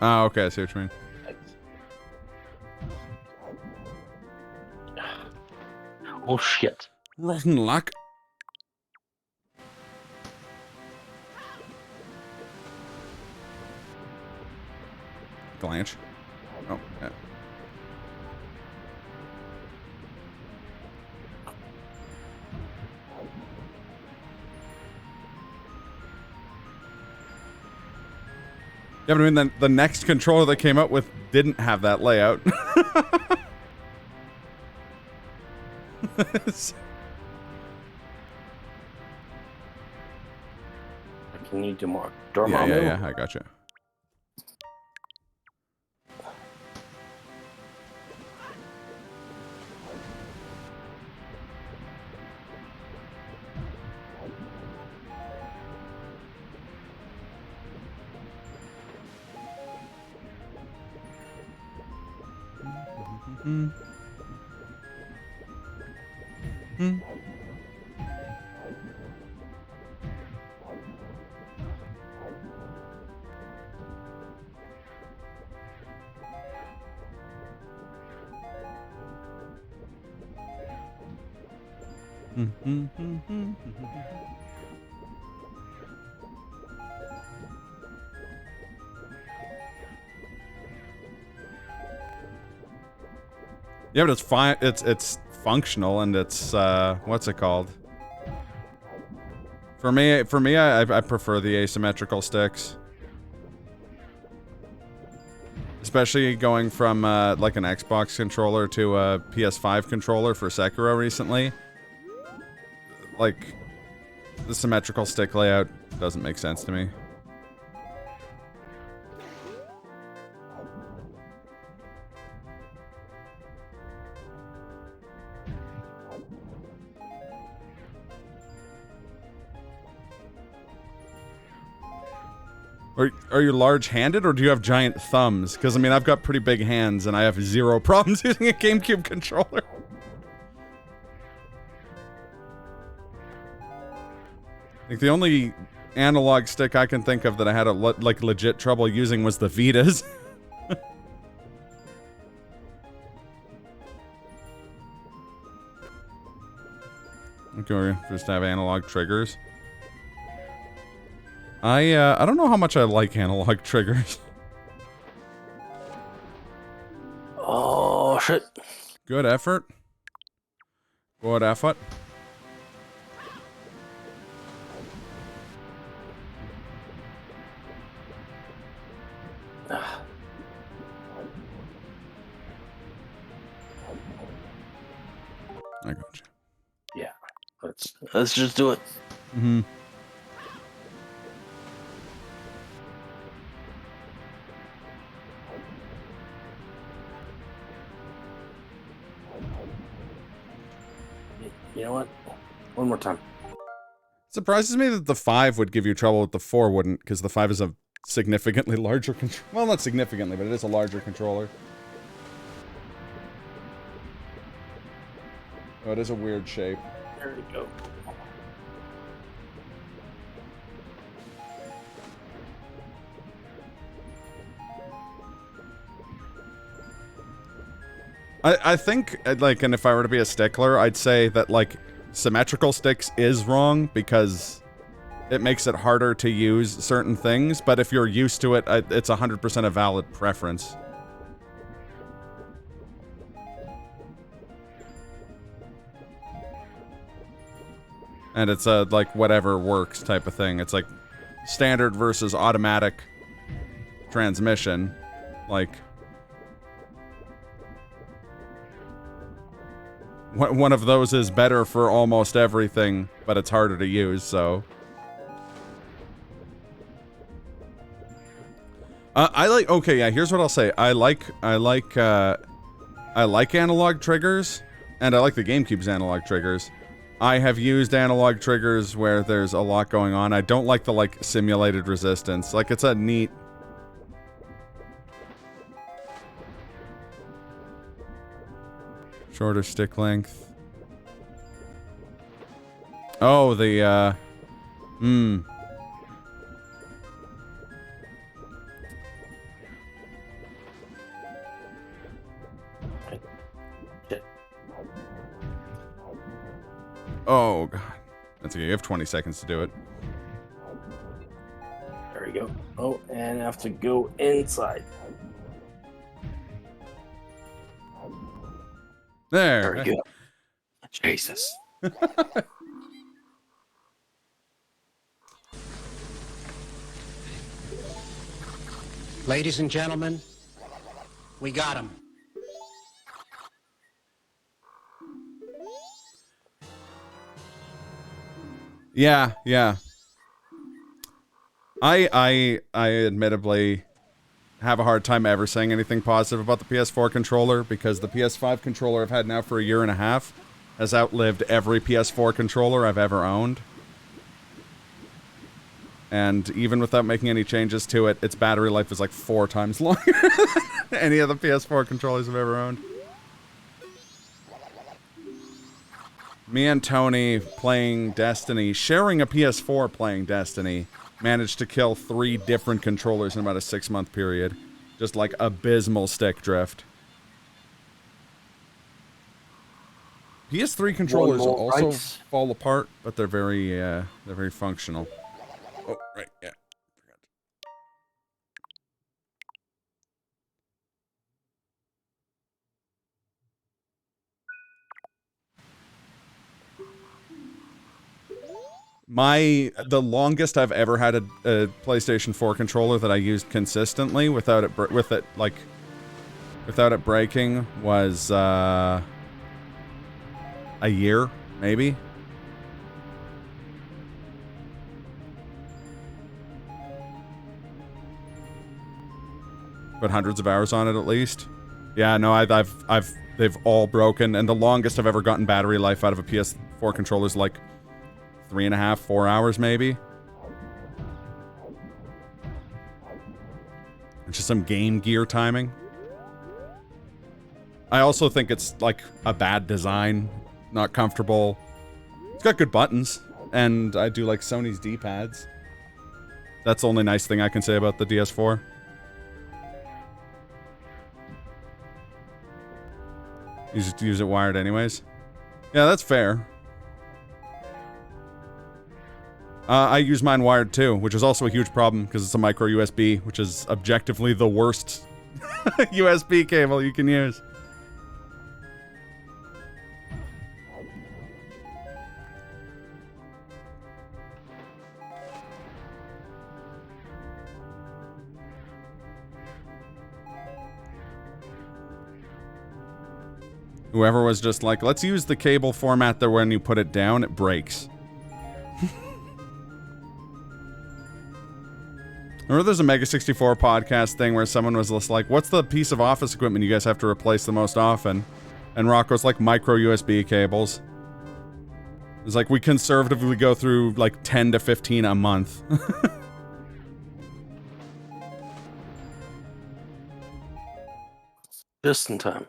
Oh, okay, I see what you mean. Oh shit. Rotten luck. Blanche. Oh, yeah. Yeah, but I mean, the next controller they came out with didn't have that layout. Can you do more? Yeah, I gotcha. Yeah, but it's fine. It's functional and it's what's it called? For me, I prefer the asymmetrical sticks, especially going from like an Xbox controller to a PS5 controller for Sekiro recently. Like, the symmetrical stick layout doesn't make sense to me. Are you large-handed, or do you have giant thumbs? Because, I mean, I've got pretty big hands, and I have zero problems using a GameCube controller. Like, the only analog stick I can think of that I had like legit trouble using was the Vitas. Okay, we're just have analog triggers. I don't know how much I like analog triggers. Oh, shit. Good effort. Good effort. I got you. Yeah. Let's just do it. Mm-hmm. You know what? One more time. Surprises me that the 5 would give you trouble with the 4 wouldn't, because the 5 is a significantly larger controller. Well, not significantly, but it is a larger controller. Oh, it is a weird shape. There we go. I think, like, and if I were to be a stickler, I'd say that, like, symmetrical sticks is wrong because it makes it harder to use certain things, but if you're used to it, it's 100% a valid preference. And it's a, like, whatever works type of thing. It's like standard versus automatic transmission. Like, one of those is better for almost everything, but it's harder to use, so. Okay, yeah, here's what I'll say. I like analog triggers, and I like the GameCube's analog triggers. I have used analog triggers where there's a lot going on. I don't like the, like, simulated resistance. Like, it's a neat... Shorter stick length. Oh, the, Oh, God. That's okay. You have 20 seconds to do it. There we go. Oh, and I have to go inside. There. There we go. Jesus. Ladies and gentlemen, we got him. Yeah, yeah. I admittedly have a hard time ever saying anything positive about the PS4 controller because the PS5 controller I've had now for a year and a half has outlived every PS4 controller I've ever owned. And even without making any changes to it, its battery life is like 4 times longer than any of the PS4 controllers I've ever owned. Me and Tony playing Destiny, sharing a PS4 playing Destiny, managed to kill 3 different controllers in about a 6-month period. Just like abysmal stick drift. PS3 controllers also fall apart, but they're very functional. Oh, right, yeah. The longest I've ever had a PlayStation 4 controller that I used consistently without it breaking was a year, maybe. But hundreds of hours on it at least. Yeah, no, they've all broken, and the longest I've ever gotten battery life out of a PS4 controller is like 3.5, 4 hours maybe. which is some Game Gear timing. I also think it's like a bad design, not comfortable. It's got good buttons, and I do like Sony's D-pads. That's the only nice thing I can say about the DS4. You just use it wired anyways. Yeah, that's fair. I use mine wired too, which is also a huge problem because it's a micro USB, which is objectively the worst USB cable you can use. Whoever was just like, let's use the cable format that when you put it down, it breaks. Remember there's a Mega 64 podcast thing where someone was just like, what's the piece of office equipment you guys have to replace the most often? And Rocco's like, micro USB cables. It's like, we conservatively go through like 10 to 15 a month. Just in time.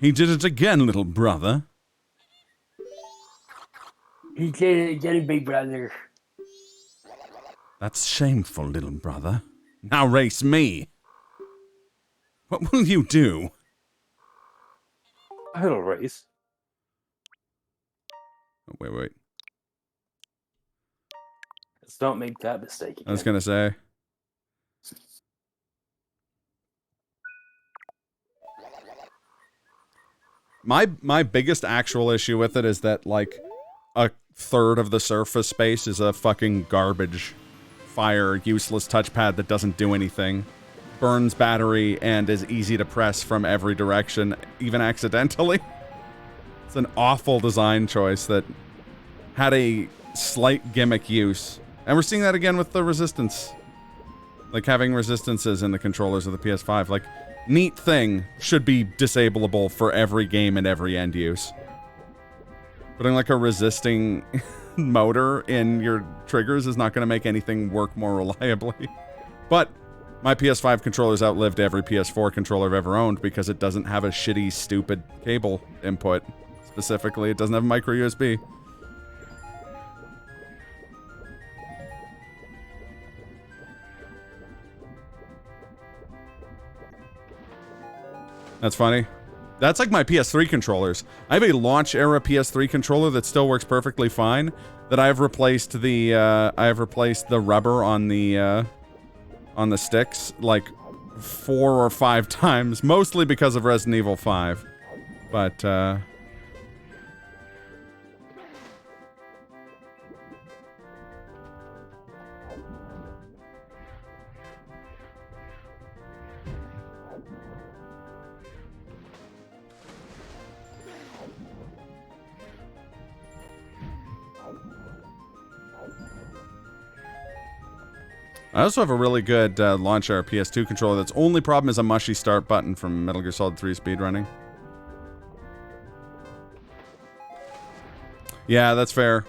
He did it again, little brother. He did it again, big brother. That's shameful, little brother. Now race me. What will you do? I'll race. Oh, wait. Let's not make that mistake again. I was gonna say. My biggest actual issue with it is that, like, a third of the surface space is a fucking garbage fire, useless touchpad that doesn't do anything, burns battery, and is easy to press from every direction, even accidentally. It's an awful design choice that had a slight gimmick use. And we're seeing that again with the resistance. Like, having resistances in the controllers of the PS5. Like, neat thing, should be disableable for every game and every end use. Putting, like, a resisting motor in your triggers is not going to make anything work more reliably. But my PS5 controller's outlived every PS4 controller I've ever owned because it doesn't have a shitty, stupid cable input. Specifically, it doesn't have micro USB. That's funny. That's like my PS3 controllers. I have a launch era PS3 controller that still works perfectly fine. That I've replaced the rubber on the sticks like 4 or 5 times, mostly because of Resident Evil 5. But I also have a really good launch era PS2 controller that's only problem is a mushy start button from Metal Gear Solid 3 speedrunning. Yeah, that's fair.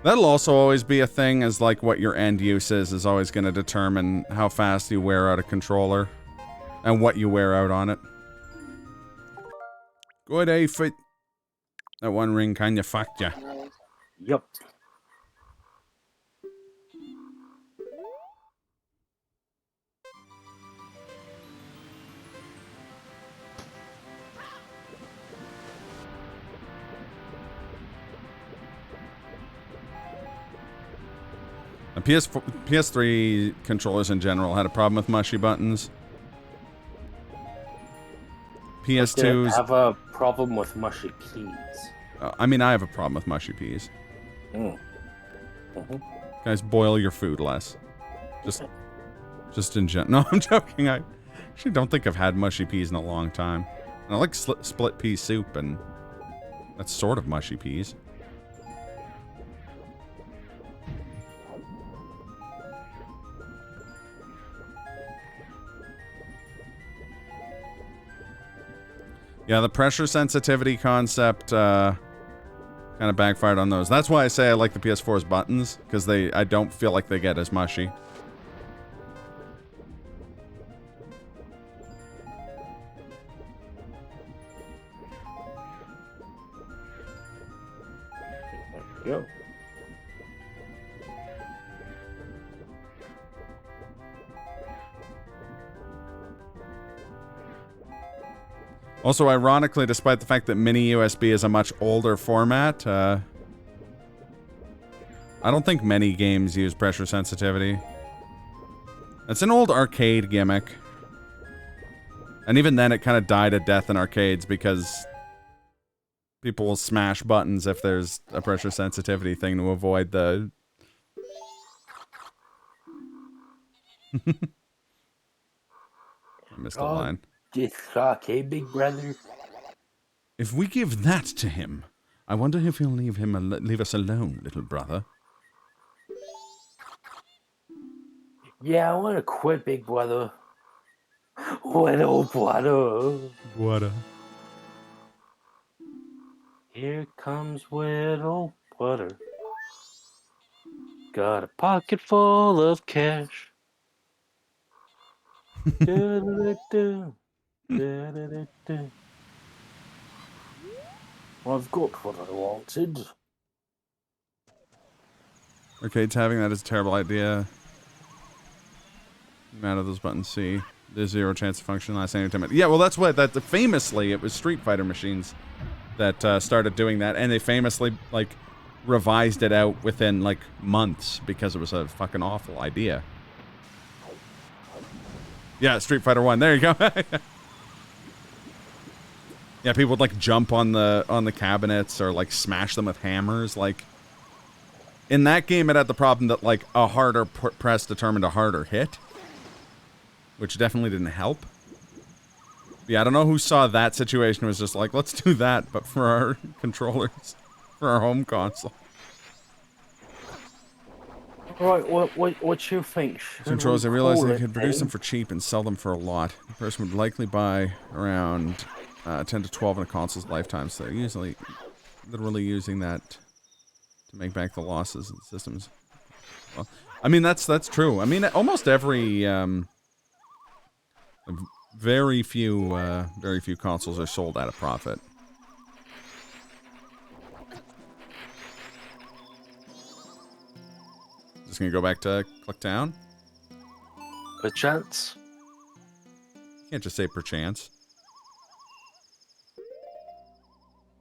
That'll also always be a thing, as like what your end use is always going to determine how fast you wear out a controller and what you wear out on it. Good effort. That one ring kinda fucked ya. Yep. PS3 controllers in general had a problem with mushy buttons. PS2s have a problem with mushy keys. I mean, I have a problem with mushy peas. Guys, boil your food less. Just in general. No, I'm joking. I actually don't think I've had mushy peas in a long time. And I like split pea soup, and that's sort of mushy peas. Yeah, the pressure sensitivity concept kind of backfired on those. That's why I say I like the PS4's buttons, because I don't feel like they get as mushy. Yo. Also, ironically, despite the fact that mini USB is a much older format, I don't think many games use pressure sensitivity. It's an old arcade gimmick. And even then, it kind of died a death in arcades because people will smash buttons if there's a pressure sensitivity thing to avoid the... I missed a line. Just okay, big brother. If we give that to him, I wonder if he'll leave us alone, little brother. Yeah, I want to quit, big brother. Little brother. What a... Here comes little brother. Got a pocket full of cash. Da-da-da-da. Da-da-da-da. I've got what I wanted. Arcade's having that is a terrible idea. Out of those buttons, C. There's zero chance of function last entertainment. Yeah, well, that's what famously it was Street Fighter machines that started doing that, and they famously like revised it out within like months because it was a fucking awful idea. Yeah, Street Fighter 1. There you go. Yeah, people would like jump on the cabinets or like smash them with hammers. Like in that game, it had the problem that like a harder press determined a harder hit, which definitely didn't help. Yeah, I don't know who saw that situation and was just like, let's do that, but for our controllers, for our home console. Right, what you think? Controllers, I realized they could produce them for cheap and sell them for a lot. The person would likely buy around 10 to 12 in a console's lifetime, so they're usually literally using that to make back the losses in systems. Well, I mean, that's true. I mean, almost every, very few consoles are sold at a profit. Just gonna go back to Clicktown. Perchance. Can't just say perchance.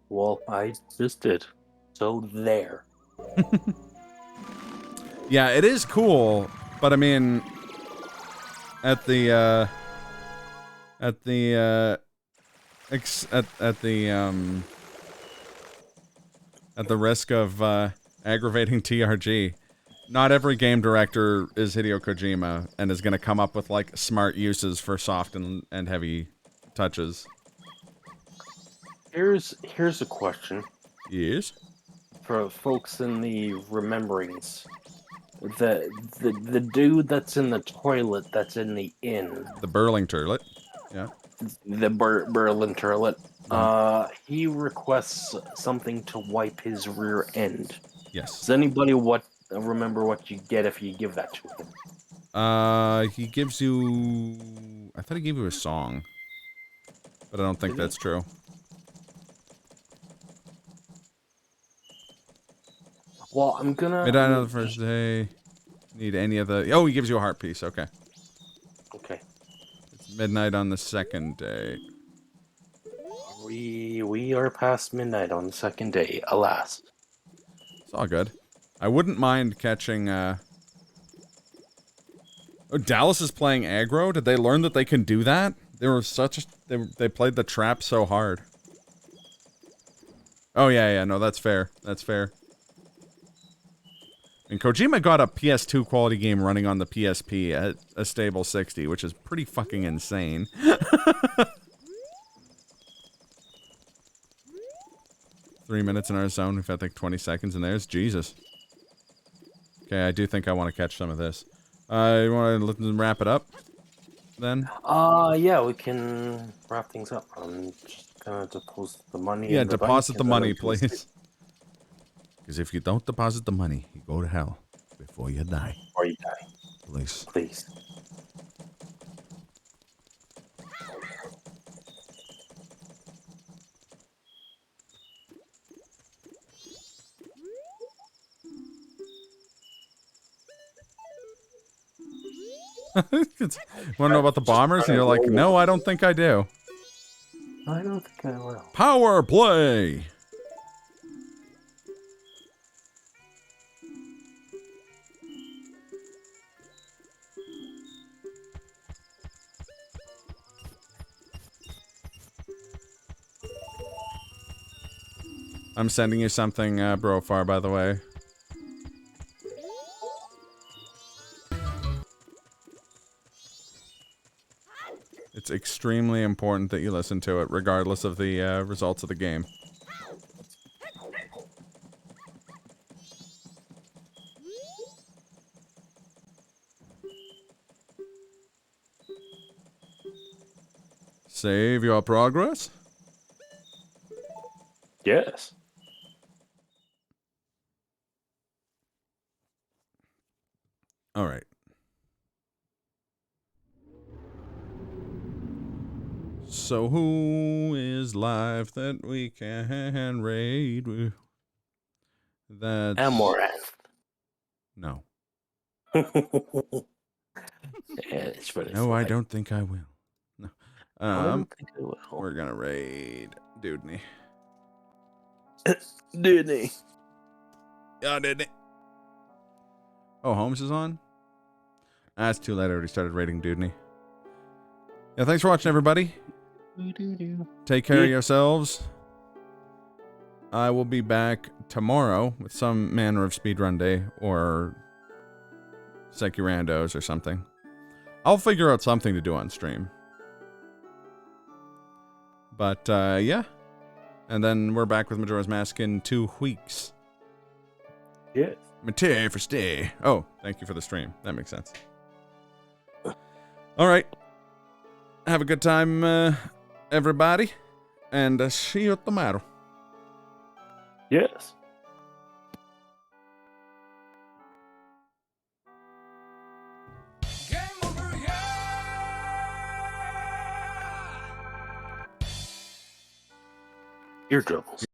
Well, I just did. So there. Yeah, it is cool, but I mean, at the risk of aggravating TRG, not every game director is Hideo Kojima and is going to come up with like smart uses for soft and heavy touches. Here's a question. Yes. For folks in the rememberings. The dude that's in the toilet that's in the inn. The Berling turlet. Yeah. The Berlin turlet. He requests something to wipe his rear end. Yes. Does anybody remember what you get if you give that to him? He gives you... I thought he gave you a song. But I don't think that's true. Well, I'm gonna... Midnight on the first day. Need any of the... Oh, he gives you a heart piece. Okay. Okay. It's midnight on the second day. We are past midnight on the second day, alas. It's all good. I wouldn't mind catching, Oh, Dallas is playing aggro? Did they learn that they can do that? They were such... They played the trap so hard. Oh, yeah, no, that's fair. That's fair. And Kojima got a PS2 quality game running on the PSP at a stable 60, which is pretty fucking insane. 3 minutes in our zone. We've had like 20 seconds in theirs. Jesus. Okay, I do think I want to catch some of this. You want to let them wrap it up? Then? Yeah, we can wrap things up. I'm just gonna deposit the money. Yeah, in the deposit bank the and money, then we can please. Because if you don't deposit the money, you go to hell before you die. Before you die. Please. Please. Want to know about the bombers? And you're like, no, I don't think I do. I don't think I will. Power play. I'm sending you something, Brofar, by the way. It's extremely important that you listen to it, regardless of the results of the game. Save your progress? Yes. All right. So who is live that we can raid with? That's... Amorath. No. Yeah, it's what it's No, I like. don't think I will. No. I don't think I will. We're gonna raid Dudney. Dudney. Yeah, Dudney. Oh, Holmes is on? It's too late. I already started raiding Dudney. Yeah, thanks for watching, everybody. Take care of yourselves. I will be back tomorrow with some manner of speedrun day or Securandos or something. I'll figure out something to do on stream. But, yeah. And then we're back with Majora's Mask in 2 weeks. Yes. Matei for stay. Oh, thank you for the stream. That makes sense. All right. Have a good time, everybody. And see you tomorrow. Yes. Eardrums.